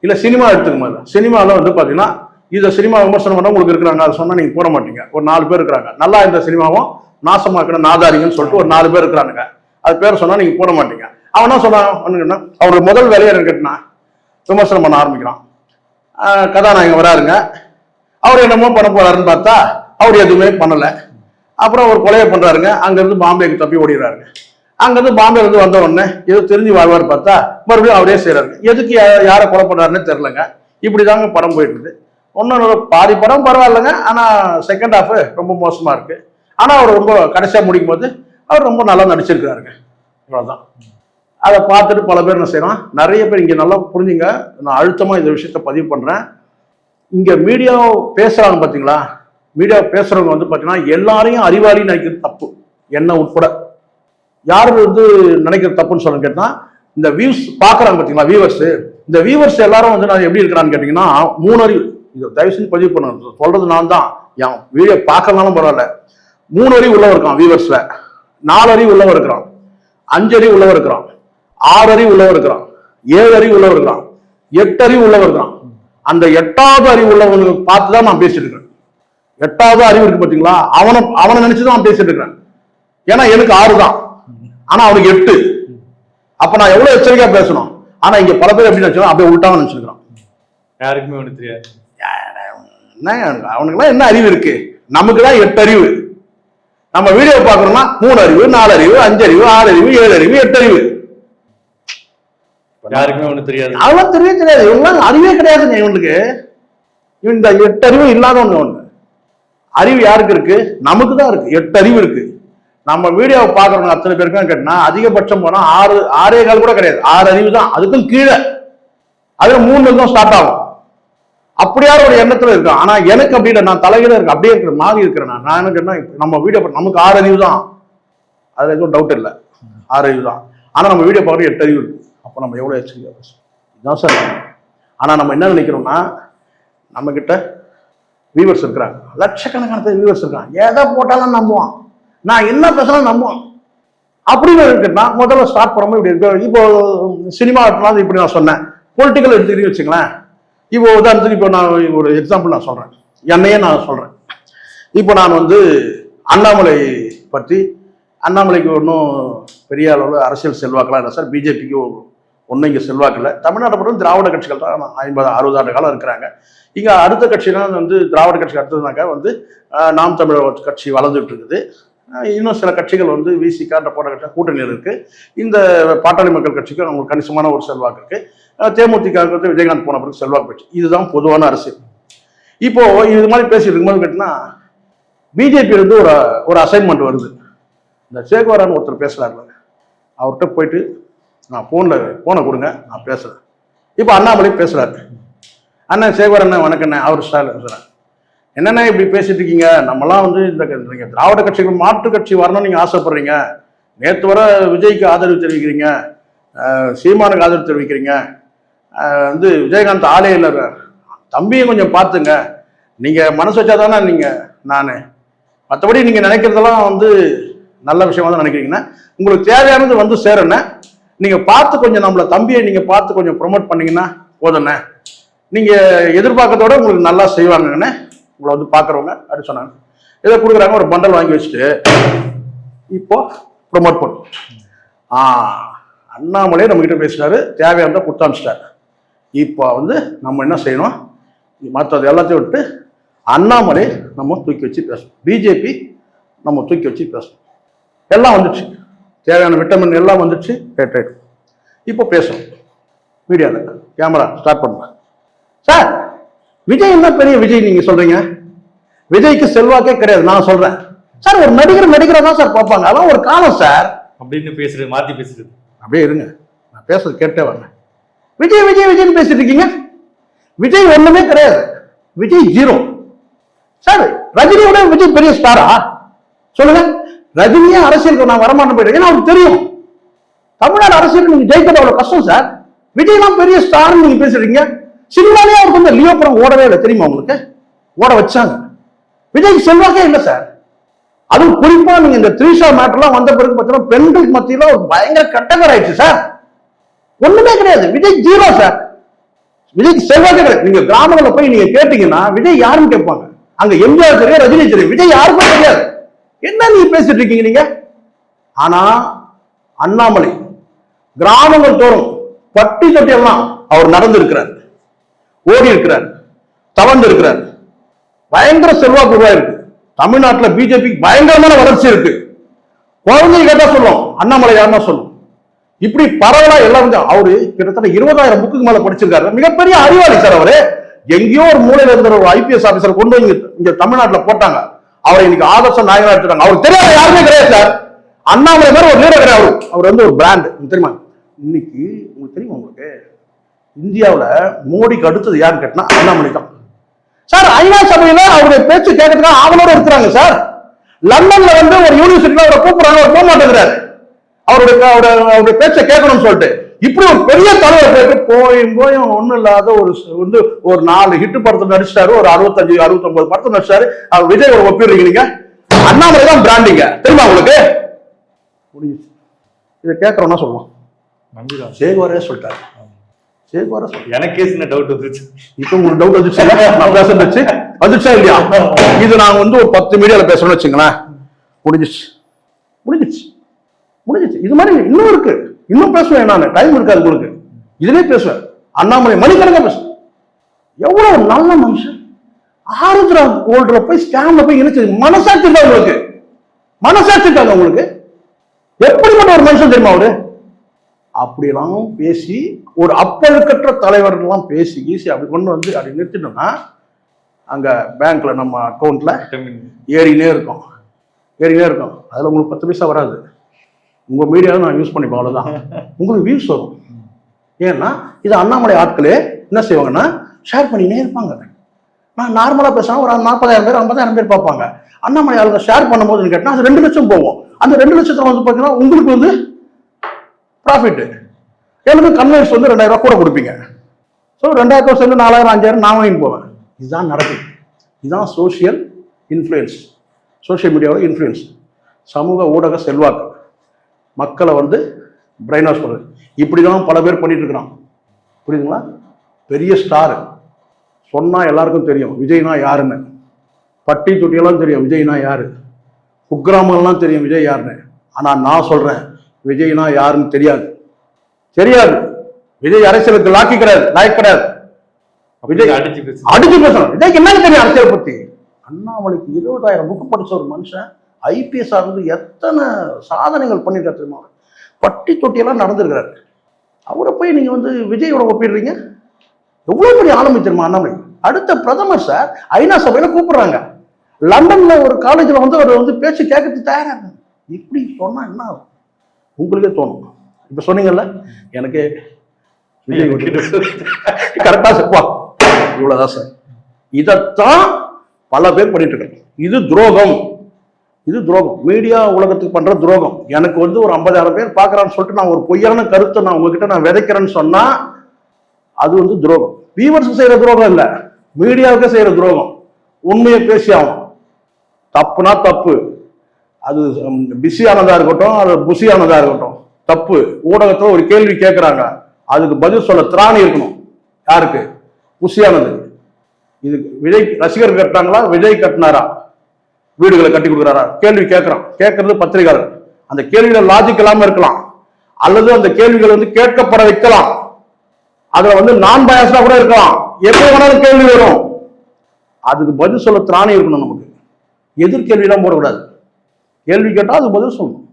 இல்ல சினிமா எடுத்துக்கோங்க, சினிமாவில் வந்து பாத்தீங்கன்னா இதை சினிமா விமர்சனம் பண்ண உங்களுக்கு இருக்கிறாங்க, அதை சொன்னா நீங்க போட மாட்டீங்க. ஒரு 4 பேர் இருக்கிறாங்க, நல்லா இந்த சினிமாவும் நாசமா இருக்கிற நாதாரிங்கன்னு சொல்லிட்டு ஒரு 4 பேர் இருக்கிறானுங்க. அது பேர் சொன்னா நீங்க போட மாட்டீங்க. அவன் என்ன சொன்னான், அவரோட முதல் வேலையை கேட்டினா விமர்சனம் பண்ண ஆரம்பிக்கிறான். கதாநாயகன் வராருங்க, அவர் என்னமோ பண்ண போறாருன்னு பார்த்தா அவர் எதுவுமே பண்ணல. அப்புறம் ஒரு கொலையை பண்றாருங்க, அங்கிருந்து பாம்பேக்கு தப்பி ஓடிடுறாருங்க. அங்கிருந்து பாம்பேல இருந்து வந்த உடனே ஏதோ தெரிஞ்சு வாழ்வார் பார்த்தா மறுபடியும் அவரே செய்யறாரு. எதுக்கு யாரை கொலை பண்றாருன்னு தெரியலங்க. இப்படிதாங்க படம் போயிட்டு இருக்கு. ஒன்னொரு பாதி படம் பரவாயில்லைங்க, ஆனா செகண்ட் ஹாஃப் ரொம்ப மோசமா இருக்கு. ஆனா அவர் ரொம்ப கடைசியா முடிக்கும் போது அவர் ரொம்ப நல்லா நடிச்சிருக்காருங்க. இவ்வளவுதான். அதை பார்த்துட்டு பல பேர் என்ன செய்யறோம், நிறைய பேர் இங்க நல்லா புரிஞ்சுங்க, நான் அழுத்தமா இந்த விஷயத்த பதிவு பண்றேன். இங்க மீடியா பேசுறாங்க பாத்தீங்களா, மீடியா பேசுறவங்க வந்து பாத்தீங்கன்னா எல்லாரையும் அறிவாளி நினைக்கிறது தப்பு, என்ன உட்பட. யாரு வந்து நினைக்கிறது தப்புன்னு சொல்ல கேட்டா, இந்த வியூஸ் பாக்குறாங்க பாத்தீங்களா, வியூவர்ஸ், இந்த வியூவர்ஸ் எல்லாரும் வந்து நான் எப்படி இருக்கிறான்னு கேட்டீங்கன்னா 3 அறிவு. இது தயவு செஞ்சு பதிவு பண்ண சொல்றது நான் தான், என் வீடியோ பார்க்கறதுனாலும் பரவாயில்ல. 3 அறிவு உள்ளவர் இருக்கான் வியூவர்ஸ்ல, 4 அறிவு உள்ளவர் இருக்கிறான், 5 அறிவு உள்ளவர் இருக்கிறான், 6 அறிவு உள்ளவர் இருக்கிறான், 7 அறிவு உள்ளவர் இருக்கிறான், 8 அறிவு உள்ளவர் இருக்கிறான். அந்த 8வது அறிவு உள்ளவங்க பார்த்துதான் நான் பேசிட்டு இருக்கிறேன். 8வது அறிவு இருக்கு பாத்தீங்களா, அவனை நினைச்சுதான் நான் பேசிட்டு இருக்கிறேன். ஏன்னா எனக்கு 6 தான், ஆனா அவனுக்கு 8. அப்ப நான் எவ்வளவு எச்சரிக்கையா பேசணும். ஆனா இங்க பல பேர் எப்படி நினைச்சோம், அப்படியே உள்டாம நினைச்சிருக்கான். யாருக்குமே ஒண்ணு தெரியாது. அவனுக்குலாம் என்ன அறிவு இருக்கு, நமக்கு தான் 8 அறிவு. நம்ம வீடியோ பாக்குறோம்னா 3 அறிவு, 4 அறிவு, 5 அறிவு, 6 அறிவு, 7 அறிவு, 8 அறிவு. யாருக்குமே ஒண்ணு தெரியாது. அதெல்லாம் தெரியவே தெரியாது. இவங்களாம் அறிவே கிடையாதுங்க இவனுக்கு. இவன் இந்த 8 அறிவு இல்லாதவங்க ஒண்ணு. அறிவு யாருக்கு இருக்கு? நமக்கு தான் இருக்கு. 8 அறிவு இருக்கு. நம்ம வீடியோவை பாக்குறவங்க அத்தனை பேருக்கும் கேட்டா அதிகபட்சம் போனா 6 கூட கிடையாது, 6 அறிவு தான், அதுக்கும் கீழே. அதுல 3 தான் ஸ்டார்ட் ஆகும். அப்படியாவது ஒரு எண்ணத்துல இருக்கும். ஆனா எனக்கு அப்படின்னா நான் தலைகீழ இருக்கு, அப்படியே இருக்கிற மாதிரி இருக்கிறேன். நான் என்ன கேட்டா நம்ம வீடியோ நமக்கு 6 அறிவு தான், அதுல எதுவும் டவுட் இல்லை, 6 அறிவு தான். ஆனா நம்ம வீடியோ பார்க்குறது 8 அறிவு இருக்கு. அப்போ நம்ம எவ்வளவு எச்சரிக்கையா பேசுவோம், இதுதான் சார். ஆனா நம்ம என்ன நினைக்கிறோம்னா, நம்ம கிட்ட வியூவர்ஸ் இருக்கிறாங்க, லட்சக்கணக்கான பேர் வியூவர்ஸ் இருக்காங்க, எதை போட்டாலும் நம்புவான், நான் என்ன பேசலாம் நம்புவான் அப்படின்னு இருக்குன்னா முதல்ல ஸ்டார்ட் பண்ணும்போது இப்படி இருக்கு. இப்போ சினிமா இப்படி நான் சொன்னேன், பொலிட்டிக்கல் எடுத்துக்கிட்டு வச்சுங்களேன். இப்போ உதாரணத்துக்கு இப்போ நான் ஒரு எக்ஸாம்பிள் நான் சொல்றேன், என்னையே நான் சொல்றேன். இப்போ நான் வந்து அண்ணாமலை பற்றி, அண்ணாமலைக்கு ஒன்றும் பெரிய அளவில் அரசியல் செல்வாக்கெல்லாம் இல்லை சார், பிஜேபிக்கு ஒன்றும் இங்கே செல்வாக்கு இல்லை. தமிழ்நாட்டை பொறுத்த திராவிட கட்சிகள் தான் 50-60 ஆண்டு காலம் இருக்கிறாங்க. இங்கே அடுத்த கட்சினா வந்து திராவிட கட்சி அடுத்ததுனாக்கா வந்து நாம் தமிழர் கட்சி வளர்ந்துட்டு இருக்குது. இன்னும் சில கட்சிகள் வந்து விசிகான்ற போன்ற கட்சி கூட்டணியில் இருக்கு. இந்த பாட்டாளி மக்கள் கட்சிக்கு அவங்களுக்கு கணிசமான ஒரு செல்வாக்கு இருக்கு. தேமுதிக வந்து விஜயகாந்த் போன பிறகு செல்வாக்கு போச்சு. இதுதான் பொதுவான அரசியல். இப்போ இது மாதிரி பேசிட்டு இருக்கும்போது கேட்டினா பிஜேபி இருந்து ஒரு அசைன்மெண்ட் வருது. இந்த சேகுவாரான்னு ஒருத்தர் பேசுறாருல, அவர்கிட்ட போயிட்டு நான் போனை கொடுங்க, நான் பேசுறேன். இப்போ அண்ணாமலை பேசுறாரு, அண்ணன் சேகுவார் அண்ணன் வணக்கண்ணே, அவர் ஸ்டைல் பேசுறேன். என்னென்ன இப்படி பேசிட்டு இருக்கீங்க, நம்மலாம் வந்து இந்த திராவிட கட்சிகள் மாற்று கட்சி வரணும்னு நீங்க ஆசைப்படுறீங்க, நேற்று வர விஜய்க்கு ஆதரவு தெரிவிக்கிறீங்க, சீமானுக்கு ஆதரவு தெரிவிக்கிறீங்க, வந்து விஜயகாந்த் ஆளே இல்லை, தம்பியும் கொஞ்சம் பார்த்துங்க, நீங்க மனசு வச்சாதானே நீங்க நான் மற்றபடி நீங்க நினைக்கிறதெல்லாம் வந்து நல்ல விஷயமா தான் நினைக்கிறீங்கன்னா உங்களுக்கு தேவையானது வந்து சேரண்ணே, நீங்க பார்த்து கொஞ்சம் நம்மள தம்பியை நீங்க பார்த்து கொஞ்சம் ப்ரொமோட் பண்ணீங்கன்னா போதுண்ணே, நீங்க எதிர்பார்க்கறதோட உங்களுக்கு நல்லா செய்வாங்கன்னு உங்களை வந்து பாக்குறவங்க அப்படி சொன்னாங்க. இதை கொடுக்குறாங்க, ஒரு பண்டல் வாங்கி வச்சுட்டு இப்போ ப்ரொமோட் பண்ணும். அண்ணாமலையே நம்ம கிட்ட பேசிட்டாரு, தேவையான கொடுத்து அனுப்பிச்சிட்டாரு. இப்போ வந்து நம்ம என்ன செய்யணும், மற்றது எல்லாத்தையும் விட்டு அண்ணாமலை நம்ம தூக்கி வச்சு பேசணும், பிஜேபி நம்ம தூக்கி வச்சு பேசணும். எல்லாம் வந்துச்சு, தேவையான விட்டமின் எல்லாம் வந்துச்சு. ரைட் இப்போ பேசணும். மீடியாவில் கேமரா ஸ்டார்ட் பண்ணுங்க. சார் விஜய் என்ன பெரிய விஜய் நீங்க சொல்றீங்க, விஜய்க்கு செல்வாக்கே கிடையாது. நான் சொல்றேன் சார், ஒரு நடிகரை தான் சார் பார்ப்பாங்க, அதெல்லாம் ஒரு காலம் சார் அப்படின்னு பேசுறது, மாத்தி பேசுறது. அப்படியே இருங்க, நான் பேசுறது கேட்டே வரேன். விஜய் விஜய் விஜய்னு பேசிட்டு இருக்கீங்க, விஜய் ஒண்ணுமே கிடையாது, விஜய் 0 சார். ரஜினியோட விஜய் பெரிய ஸ்டாரா சொல்லுங்க? ரஜினியா அரசியலுக்கு நான் வரமாட்டேன் போயிட்டேன், ஏன்னா அவருக்கு தெரியும் தமிழ்நாடு அரசியலுக்கு நீங்க ஜெயிக்கிறது அவ்வளவு கஷ்டம் சார். விஜய் தான் பெரிய ஸ்டார் நீங்க பேசுறீங்க. சினிமாலே அவருக்கு வந்து லியோ படம் ஓடவே இல்லை தெரியுமா உங்களுக்கு? ஓட வச்சாங்க. விஜய்க்கு செல்வாக்கே இல்லை சார். அதுவும் குறிப்பா நீங்க இந்த 3 ஸ்டார் மேட்டர்லாம் வந்த பிறகு பார்த்தீங்கன்னா பெண்கள் மத்தியில ஒரு பயங்கர கட்டகர் ஆயிடுச்சு சார். ஒண்ணுமே கிடையாது, விஜய் 0 சார். விஜய்க்கு செல்வாக்கே கிடையாது. நீங்க கிராமங்களில் போய் நீங்க கேட்டீங்கன்னா விஜய் யாருன்னு கேட்பாங்க. அங்க எம்ஜிஆர் தெரியும், ரஜினி தெரியும், விஜய் யாருக்கும் தெரியாது. என்ன நீங்க பேசிட்டு இருக்கீங்க நீங்க? ஆனா அண்ணாமலை கிராமங்கள் தோறும் பட்டி தொட்டியெல்லாம் அவர் நடந்து இருக்கிறார், ஓடி இருக்கிறார், தவழ்ந்து இருக்கிறார். பயங்கர செல்வாக்கு உருவாயிருக்கு. தமிழ்நாட்டில் பிஜேபி பயங்கரமான வளர்ச்சி இருக்கு. குழந்தை கேட்டா சொல்லும் அண்ணாமலை யாருன்னா சொல்லும். இப்படி பரவலா எல்லாம் அவரு கிட்டத்தட்ட 20,000 புக்குக்கு மேல படிச்சிருக்காரு. மிகப்பெரிய அறிவாளி சார் அவரு. எங்கேயோ ஒரு மூலையில இருந்த ஒரு IPS ஆபீசர் கொண்டு இங்க தமிழ்நாட்டில் போட்டாங்க. அவரை இன்னைக்கு ஆதர்ச நாயகனா எடுத்துட்டாங்க. அவர் தெரியாத யாருமே கிடையாது சார். அண்ணாமலை மாதிரி ஒரு லீடர் கிடையாது. அவர் வந்து ஒரு பிராண்ட் தெரியுமா? இன்னைக்கு உங்களுக்கு தெரியுமா, உங்களுக்கு இந்தியாவில் மோடிக்கு அடுத்தது யாருன்னு கேட்டா அண்ணாமலை தான் சார். ஐநா சபையில அவருடைய பேச்சு கேட்கறதுக்கு ஆவலோட இருக்கிறாங்க சார். லண்டன்ல வந்து ஒரு யூனிவர்சிட்டியில அவரை கூப்பிடுறாங்க, அவர் போக மாட்டேங்கிறாரு அவருடைய பேச்சை கேட்கணும்னு சொல்லிட்டு. இப்படி ஒரு பெரிய தலைவர் போயிட்டு போயும் ஒண்ணும் இல்லாத ஒரு 4 ஹிட் படத்தை நடிச்சிட்டாரு, ஒரு 65-69 படத்தை நடிச்சாரு. அவர் விஜய் ஒரு ஒப்பிடுறீங்க நீங்க. அண்ணாமலை தான் பிராண்டிங்க தெரியுமா உங்களுக்கு? இதை கேட்கறோம்னா சொல்லுவோம் சேகுவாரே சொல்லிட்டாரு. சேகுவாரே சொல்ல எனக்கே சின்ன டவுட் வந்துச்சு. இப்ப உங்களுக்கு டவுட் வந்துச்சு, நான் பேசுறது வந்துச்சா இல்லையா? இது நாங்க வந்து ஒரு 10 மீடியால பேசணும்னு வச்சுங்களேன், முடிஞ்சிச்சு. இது மாதிரி இன்னும் இருக்கு, இன்னும் பேசுவேன். நான் டைம் இருக்காது உங்களுக்கு, இதுலயே பேசுவேன். அண்ணாமலை மணிக்கணக்கா பேசுவேன். எவ்வளவு நல்ல மனுஷன். ஆருத்ரா கோல்ட்ல போய் ஸ்கேம்ல போய் இணைச்சு மனசாட்சி இருக்கா உங்களுக்கு? மனசாட்சி இருக்காங்க உங்களுக்கு? எப்படிப்பட்ட ஒரு மனுஷன் தெரியுமா அவரு? அப்படியெல்லாம் பேசி ஒரு அப்பழுக்கற்ற தலைவர்கள்லாம் பேசி அப்படி கொண்டு வந்து அப்படி நிறுத்திட்டோம்னா அங்க பேங்க்ல நம்ம அக்கௌண்ட்ல ஏறினே இருக்கும். ஏறிக்கிட்டே இருக்கும். அதில் உங்களுக்கு 10 பைசா வராது. உங்கள் மீடியாவை நான் யூஸ் பண்ணிப்போம், அவ்வளோதான். உங்களுக்கு வியூஸ் வரும். ஏன்னா இது அண்ணாமலை ஆட்களே என்ன செய்வாங்கன்னா ஷேர் பண்ணினே இருப்பாங்க. நான் நார்மலாக பேசுனா ஒரு 40,000 பேர் 50,000 பேர் பார்ப்பாங்க. அண்ணாமலை ஆளுங்க ஷேர் பண்ணும்போதுன்னு கேட்டால் அது 2 லட்சம் போகும். அந்த 2 லட்சத்தில் வந்து பார்த்தீங்கன்னா உங்களுக்கு வந்து ப்ராஃபிட்டு. எனக்கு கன்வென்ஸ் வந்து 2,000 ரூபா கூட கொடுப்பீங்க. ஸோ 2,000 சேர்ந்து 4,000 5,000 நான் வாங்கிட்டு போவேன். இதுதான் நடக்குது. இதுதான் சோஷியல் இன்ஃப்ளூயன்ஸ், சோஷியல் மீடியாவோட இன்ஃப்ளூயன்ஸ், சமூக ஊடக செல்வாக்கு, மக்களை வந்து பிரெயின் வாஷ் பண்ணுறது. இப்படி தான் பல பேர் பண்ணிட்டு இருக்கிறான். புரியுதுங்களா? பெரிய ஸ்டார் சொன்னால் எல்லாருக்கும் தெரியும் விஜய்னா யாருன்னு. பட்டி தொட்டியெல்லாம் தெரியும் விஜய்னா யாரு, குக்கிராமெல்லாம் தெரியும் விஜய் யாருன்னு. ஆனால் நான் சொல்கிறேன் விஜய்னா யாருன்னு தெரியாது. விஜய் அரசியலுக்கு லாக்கி கிடையாது, லாய்க்கு கிடையாது. விஜய் அடிச்சு பேசணும். விஜய்க்கு என்ன தெரியும் அரசியல் பத்தி? அண்ணாமலைக்கு 20,000 புக்கு படிச்ச ஒரு மனுஷன் ஐபிஎஸ் ஆகுது எத்தனை சாதனைகள் பண்ணிருக்காரு தெரியுமா? பட்டி தொட்டியெல்லாம் நடந்திருக்கிறாரு. அவரை போய் நீங்க வந்து விஜயோட ஒப்பிடுறீங்க. எவ்வளவு பெரிய ஆளுமை தெரியுமா அண்ணாமலை? அடுத்த பிரதமர் சார் ஐநா சபையில கூப்பிடுறாங்க. லண்டன்ல ஒரு காலேஜ்ல வந்து அவர் வந்து பேச்சு கேட்கறதுக்கு தயாராக. இப்படி சொன்னா என்ன ஆகும்? உங்களுக்கே தோணும். இப்ப சொன்னீங்கல்ல எனக்கு கரெக்டா செப்பா இவ்வளவுதான் சார். இதைத்தான் பல பேர் பண்ணிட்டு இருக்காங்க. இது துரோகம். மீடியா உலகத்துக்கு பண்ற துரோகம். எனக்கு வந்து ஒரு 50,000 பேர் பாக்குறான்னு சொல்லிட்டு நான் ஒரு பொய்யான கருத்தை நான் உங்ககிட்ட நான் விதைக்கிறேன்னு சொன்னா அது வந்து துரோகம். வியூவர்ஸ் செய்யற துரோகம் இல்ல, மீடியாவுக்கு செய்யற துரோகம். உண்மையை பேசி ஆகும். தப்புனா தப்பு. அது பிஸியானதா இருக்கட்டும், அது புசியானதா இருக்கட்டும், தப்பு. ஊடகத்துல ஒரு கேள்வி கேட்கிறாங்க, அதுக்கு பதில் சொல்ல திராணி இருக்கணும். யாருக்கு? புசியானது. இது விஜய் ரசிகர் கட்டினாங்களா, விஜய் கட்டினாரா, வீடுகளை கட்டி கொடுக்குறாரா? கேள்வி கேட்கிறான். கேட்கறது பத்திரிகையாளர். அந்த கேள்வியில லாஜிக் இல்லாம இருக்கலாம், அல்லது அந்த கேள்விகள் வந்து கேட்கப்பட வைக்கலாம். அதுல வந்து நான் பயஸ்டா கூட இருக்கலாம். எப்ப வேணாலும் கேள்வி வரும். அதுக்கு பதில் சொல்ல திராணி இருக்கணும் நமக்கு. எதிர்கேள்வி எல்லாம் போடக்கூடாது. கேள்வி கேட்டா அது பதில் சொல்லணும்.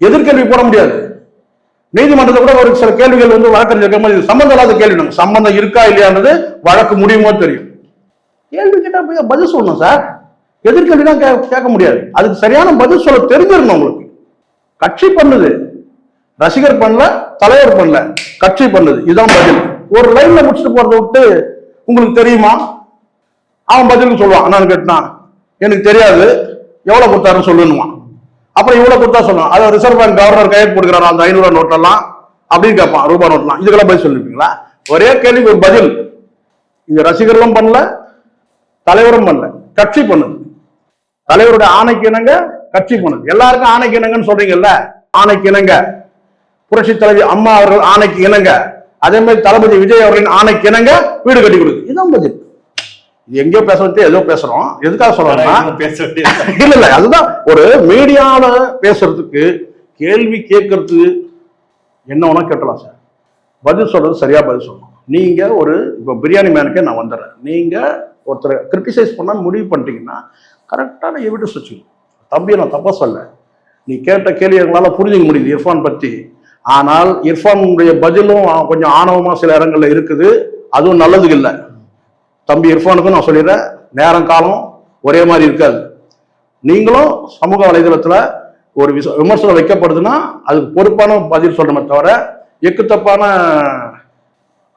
எதிர்கேள்வி போட முடியாது. நீதிமன்றத்தில் கூட ஒரு சில கேள்விகள் வந்து வழக்கறிஞர் சம்பந்தம் இல்லாத கேள்வி. சம்பந்தம் இருக்கா இல்லையான்றது வழக்கு முடியுமோ தெரியும். கேள்வி கேட்டா போய் பதில் சொல்லணும் சார். எதிர்கேள்விதான் கேட்க முடியாது. அதுக்கு சரியான பதில் சொல்ல தெரிஞ்சிடணும் உங்களுக்கு. கட்சி பண்ணுது, ரசிகர் பண்ணல, தலைவர் பண்ணல, கட்சி பண்ணுது. இதுதான் பதில். ஒரு லைன்ல முடிச்சுட்டு போறதை விட்டு உங்களுக்கு தெரியுமா? அவன் பதிலுக்கு சொல்லுவான். என்னன்னு கேட்டா எனக்கு தெரியாது, எவ்வளவு கொடுத்தாருன்னு சொல்லணுமா? அப்புறம் இவ்வளவு கொடுத்தா சொல்லணும். அதை ரிசர்வ் பேங்க் கவர்னர் கையெழுத்து போட்டுக்கிறாரு அந்த 500 நோட்டெல்லாம் அப்படின்னு கேட்பான். ரூபாய் நோட்டெல்லாம் இதுக்கெல்லாம் பதில் சொல்லிருப்பீங்களா? ஒரே கேள்வி ஒரு பதில். இந்த ரசிகர்களும் பண்ணல, தலைவரும் பண்ணல, கட்சி பண்ணுது. தலைவருடைய ஆணைக்கு இணங்க கட்சி பண்ணுது. எல்லாருக்கும் ஆணைக்கு இணங்கன்னு சொல்றீங்கல்ல, ஆணைக்கு இணங்க. புரட்சி தலைவி அம்மா அவர்கள் ஆணைக்கு இணங்க, அதே மாதிரி தளபதி விஜய் அவர்களின் ஆணைக்கு இணங்க வீடு கட்டி கொடுக்குது. இதுதான் பதில். எங்கேயோ பேச வச்சு ஏதோ பேசுறோம். எதுக்காக சொல்றோம்னா இல்ல அதுதான் ஒரு மீடியால பேசுறதுக்கு, கேள்வி கேட்கறதுக்கு என்ன வேணா கேட்கலாம் சார். பதில் சொல்றது சரியா பதில் சொல்லணும். நீங்க ஒரு இப்ப பிரியாணி மேனுக்கே நான் வந்துடுறேன். நீங்க ஒருத்தரை கிரிட்டிசைஸ் பண்ண முடிவு பண்ணிட்டீங்கன்னா கரெக்டான எவிடன்ஸ் வச்சுக்கணும். தம்பியை நான் தப்பா சொல்ல, நீ கேட்ட கேள்வி எங்களால புரிஞ்சுக்க முடியுது இர்ஃபான் பத்தி. ஆனால் இர்ஃபானுடைய பதிலும் கொஞ்சம் ஆணவமா சில இடங்கள்ல இருக்குது. அதுவும் நல்லதுக்கு இல்லை. தம்பி இர்ஃபானுக்கும் நான் சொல்லிடுறேன், நேரம் காலம் ஒரே மாதிரி இருக்காது. நீங்களும் சமூக வலைதளத்துல ஒரு விமர்சனம் வைக்கப்படுதுன்னா அதுக்கு பொறுப்பான பதில் சொல்லணுமே தவிர எக்குத்தப்பான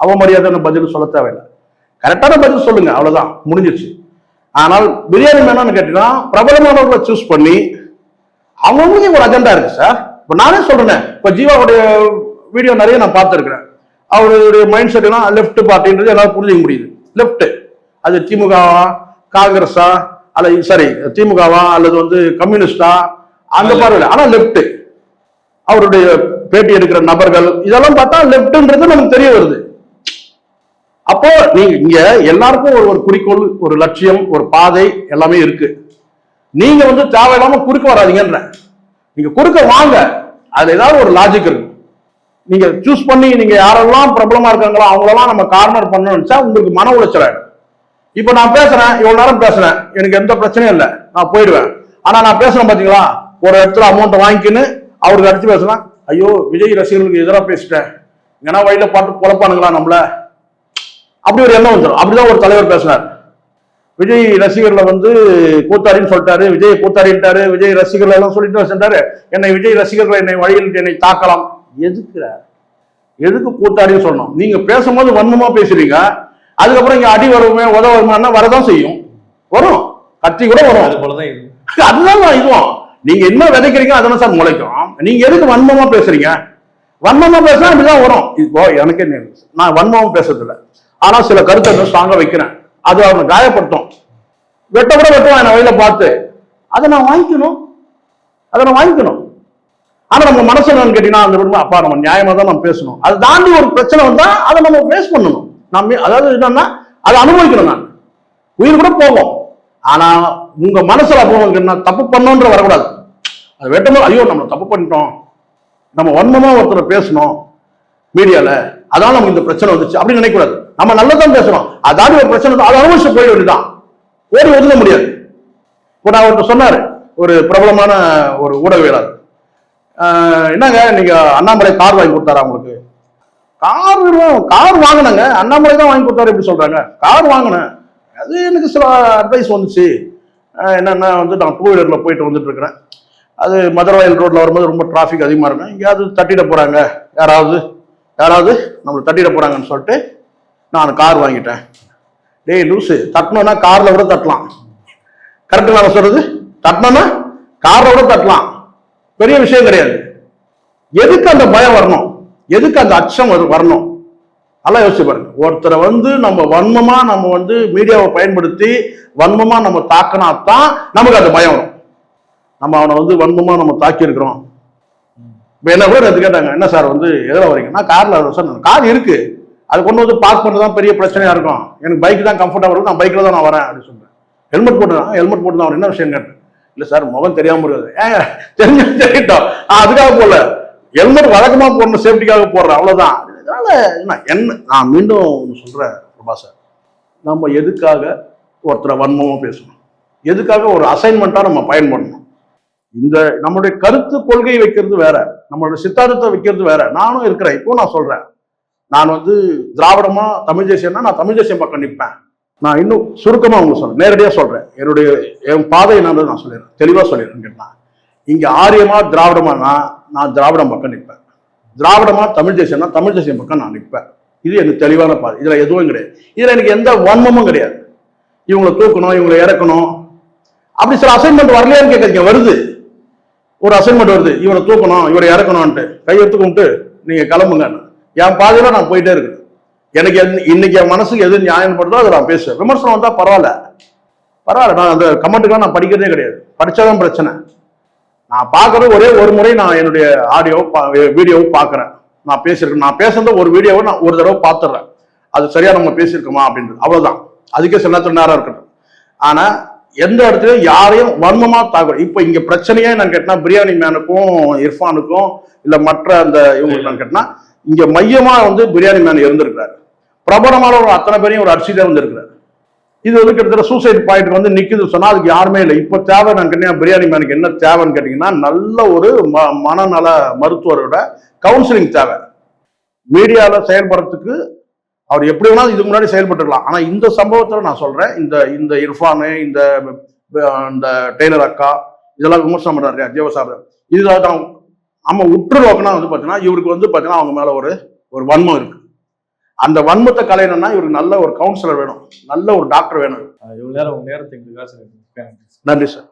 அவமரியாதையான பதில் சொல்ல தேவையில்லை. கரெக்டான பதில் சொல்லுங்க, அவ்வளவுதான், முடிஞ்சிச்சு. ஆனால் பிரியாணி மேனான்னு கேட்டீங்கன்னா பிரபலமானவர்களை சூஸ் பண்ணி அவங்களுக்கு ஒரு அஜெண்டா இருக்கு சார். இப்ப நானே சொல்றேன், இப்ப ஜீவாவுடைய வீடியோ நிறைய நான் பார்த்துருக்கிறேன். அவருடைய மைண்ட் செட்னா லெப்ட் பார்ட்டின்றது எல்லாரும் புரிஞ்சுக்க முடியுது. லெப்ட் அது திமுகவா, காங்கிரஸா, அல்லது சரி திமுகவா அல்லது வந்து கம்யூனிஸ்டா, அந்த பார்வையில். ஆனா லெப்ட் அவருடைய பேட்டி எடுக்கிற நபர்கள் இதெல்லாம் பார்த்தா லெப்ட்ன்றது நமக்கு தெரிய வருது. அப்போ நீங்க இங்க எல்லாருக்கும் ஒரு குறிக்கோள், ஒரு லட்சியம், ஒரு பாதை எல்லாமே இருக்கு. நீங்க வந்து தேவையில்லாம குறுக்க வராதீங்கன்ற. நீங்க குறுக்க வாங்க, அதுல ஏதாவது ஒரு லாஜிக் இருக்கு. நீங்க சூஸ் பண்ணி நீங்க யாரெல்லாம் பிரபலமா இருக்காங்களோ அவங்களெல்லாம் நம்ம கார்னர் பண்ணணும்னு நினைச்சா உங்களுக்கு மன உளைச்சல். இப்ப நான் பேசுறேன், இவ்வளவு நேரம் பேசுறேன், எனக்கு எந்த பிரச்சனையும் இல்லை, நான் போயிடுவேன். ஆனா நான் பேசுறேன் பாத்தீங்களா, ஒரு இடத்துல அமௌண்ட் வாங்கிக்கின்னு அவருக்கு அடிச்சு பேசுறேன், ஐயோ விஜய் ரசிகர்களுக்கு எதிராக பேசிட்டேன், ஏன்னா வழியில பாட்டு பொழப்பானுங்களா நம்மள, அப்படி ஒரு எண்ணம் வந்துடும். அப்படிதான் ஒரு தலைவர் பேசினார். விஜய் ரசிகர்ல வந்து கூத்தாடின்னு சொல்லிட்டாரு, விஜய் கூத்தாடிட்டாரு, விஜய் ரசிகர்கள் எல்லாம் சொல்லிட்டு சென்றாரு. என்னை விஜய் ரசிகர்கள் என்னை வழியில் என்னை தாக்கலாம். எதுக்கு கூத்தாடின்னு சொல்லணும்? நீங்க பேசும்போது வன்மமா பேசுறீங்க, அதுக்கப்புறம் இங்க அடி வருமே உத வருமானா வரதான் செய்யும், வரும், கத்தி கூட வரும். அதுதான் இதுவும் நீங்க என்ன விதைக்கிறீங்க அதெல்லாம் சார் முளைக்கும். நீங்க எதுக்கு வன்மமா பேசுறீங்க? வன்மமா பேசினா இப்படிதான் வரும். இப்போ எனக்கு நான் வன்மமா பேசுறது இல்லை, ஆனா சில கருத்தை ஸ்ட்ராங்கா வைக்கிறேன், அது அவனை காயப்படுத்தும். வெட்ட கூட வெட்டுவான் என்ன வழியில பார்த்து, அதை நான் வாங்கிக்கணும். ஆனா நம்ம மனசு என்னன்னு கேட்டீங்கன்னா அந்த விடுமா அப்பா நம்ம நியாயமா தான் நம்ம பேசணும். அதை தாண்டி ஒரு பிரச்சனை வந்தா அதை நம்ம ஃபேஸ் பண்ணணும். நம்ம அதாவது என்னன்னா அதை அனுபவிக்கணும். நான் உயிர் கூட போகும், ஆனா உங்க மனசுல என்ன தப்பு பண்ணோன்ற வரக்கூடாது. அது வெட்டணும், ஐயோ நம்ம தப்பு பண்ணிட்டோம், நம்ம வன்மமா ஒருத்தரை பேசணும் மீடியால, அதான் நமக்கு இந்த பிரச்சனை வந்துச்சு அப்படின்னு நினைக்கூடாது. நம்ம நல்லதான் பேசணும், அதாவது ஒரு பிரச்சனை அதை அனுபவிச்சு போய் வேண்டியதான், ஓடி ஒதுங்க முடியாது. இப்போ நான் ஒருத்தர் சொன்னாரு, ஒரு பிரபலமான ஒரு ஊடகவியலாளர், என்னங்க நீங்க அண்ணாமலை கார் வாங்கி கொடுத்தாரா உங்களுக்கு? கார் வாங்கினாங்க, அண்ணாமலை தான் வாங்கி கொடுத்தாரு எப்படி சொல்றாங்க? கார் வாங்கினேன், அது எனக்கு சில அட்வைஸ் வந்துச்சு. என்னன்னா வந்து நான் டூ வீலர்ல போயிட்டு வந்துட்டு இருக்கிறேன், அது மதுரவாயல் ரோட்ல வரும்போது ரொம்ப டிராஃபிக் அதிகமா இருக்கும், எங்கேயாவது தட்டிட போறாங்க, யாராவது நம்மளை தட்டிட போறாங்கன்னு சொல்லிட்டு நான் கார் வாங்கிட்டேன். டேய் லூசு, தட்டணும்னா கார்ல கூட தட்டலாம், கரெக்டு நான் சொல்றது? தட்டணும்னா கார்ல கூட தட்டலாம், பெரிய விஷயம் கிடையாது. எதுக்கு அந்த பயம் வரணும்? எதுக்கு அந்த அச்சம் வரணும்? நல்லா யோசிச்சு பாருங்க. ஒருத்தரை வந்து நம்ம வன்மமா நம்ம வந்து மீடியாவை பயன்படுத்தி வன்மமா நம்ம தாக்கினாத்தான் நமக்கு அந்த பயம் வரும். நம்ம அவனை வந்து வன்மமா நம்ம தாக்கி இருக்கிறோம். இப்ப என்ன கூட எடுத்து கேட்டாங்க, என்ன சார் வந்து எதில் வரீங்கன்னா கார்ல சார், கார் இருக்கு, அது கொண்டு வந்து பார்க் பண்ணுறதுதான் பெரிய பிரச்சனையா இருக்கும், எனக்கு பைக் தான் கம்ஃபர்டபுள் இருக்கும், நான் பைக்ல தான் நான் வரேன் அப்படின்னு சொல்றேன். ஹெல்மெட் போட்டு தான் அவர் என்ன விஷயம் கேட்டேன். இல்ல சார் முகம் தெரியாம இருக்காது. தெரிஞ்சிட்டோம், அதுக்காக போடல, ஹெல்மெட் வழக்கமா போடணும், சேஃப்டிக்காக போடுறேன், அவ்வளவுதான். அதனால என்ன நான் மீண்டும் சொல்றேன் பிரபா சார், நம்ம எதுக்காக ஒருத்தரை வன்மமா பேசணும்? எதுக்காக ஒரு அசைன்மெண்டா நம்ம பயன்படணும்? இந்த நம்மளுடைய கருத்து கொள்கை வைக்கிறது வேற, நம்மளுடைய சித்தாந்தத்தை வைக்கிறது வேற. நானும் இருக்கிறேன், இப்போ நான் சொல்றேன், நான் வந்து திராவிடமா தமிழ் தேசியம்னா நான் தமிழ் தேசியம் பக்கம் நிற்பேன். நான் இன்னும் சுருக்கமா அவங்க சொல்றேன், நேரடியா சொல்றேன், என் பாதை என்னன்னு நான் சொல்லிடுறேன், தெளிவா சொல்லிடுறேன். கேட்டா இங்க ஆரியமா திராவிடமானா நான் திராவிடம் பக்கம் நிற்பேன், திராவிடமா தமிழ் தேசியம்னா தமிழ் தேசியம் பக்கம் நான் நிற்பேன். இது எனக்கு தெளிவான பாதை, இதுல எதுவும் கிடையாது, இதுல எனக்கு எந்த வன்மமும் கிடையாது. இவங்களை தூக்கணும், இவங்களை இறக்கணும், அப்படி சில அசைன்மெண்ட் வரலையான்னு கேட்கறீங்க. வருது, ஒரு அசைன்மெண்ட் வருது, இவரை தூக்கணும் இவரை இறக்கணும்ட்டு கையெழுத்து கும்பிட்டு நீங்க கிளம்புங்க. என் பாதையில நான் போயிட்டே இருக்கேன். எனக்கு இன்னைக்கு என் மனசுக்கு எது நியாயப்படுதோ அதை நான் பேசுவேன். விமர்சனம் வந்தா பரவாயில்ல, நான் அந்த கமெண்ட்டுக்கெல்லாம் நான் படிக்கிறதே கிடையாது, படிச்சாதான் பிரச்சனை. நான் பார்க்கறது ஒரே ஒரு முறை நான் என்னுடைய வீடியோவை பார்க்கறேன், நான் பேசியிருக்கேன், நான் பேசுறத ஒரு வீடியோவை நான் ஒரு தடவை பார்த்துடுறேன், அது சரியா நம்ம பேசியிருக்கோமா அப்படின்றது, அவ்வளவுதான். அதுக்கே சில நேரத்தில் நேரம் இருக்கட்டும். ஆனா எந்த இடத்துலயும் யாரையும் வன்மமா தாக்குறோம். இப்ப இங்க பிரச்சனையே நான் கேட்டா பிரியாணி மேனுக்கும் இர்ஃபானுக்கும் இல்ல மற்ற அந்த இவங்களுக்கு நான் கேட்டா, இங்க மையமா வந்து பிரியாணி மேன் இருந்திருக்கிறாரு, பிரபலமான ஒரு அத்தனை பேரையும் ஒரு அரிசிதான் வந்திருக்கிறாரு. இது வந்து கிட்டத்தட்ட சூசைட் பாயிண்ட் வந்து நிக்குது சொன்னா அதுக்கு யாருமே இல்லை. இப்ப தேவை நான் கேட்டீங்கன்னா பிரியாணி மேனுக்கு என்ன தேவைன்னு கேட்டீங்கன்னா, நல்ல ஒரு மனநல மருத்துவரோட கவுன்சிலிங் தேவை. மீடியால செயல்படுறதுக்கு அவர் எப்படி வேணாலும் இதுக்கு முன்னாடி செயல்பட்டுக்கலாம். ஆனா இந்த சம்பவத்துல நான் சொல்றேன், இந்த இர்ஃபானு, இந்த டெய்லர் அக்கா இதெல்லாம் விமர்சனம் பண்றாரு ஜீவசார், இதுல நம்ம உற்று நோக்கினா வந்து பாத்தீங்கன்னா இவருக்கு வந்து பாத்தீங்கன்னா அவங்க மேல ஒரு வன்மம் இருக்கு. அந்த வன்மத்தை கலையணும்னா இவருக்கு நல்ல ஒரு கவுன்சிலர் வேணும், நல்ல ஒரு டாக்டர் வேணும். இவ்வளவு நேரம் உங்க நேரத்துக்கு நன்றி சார்.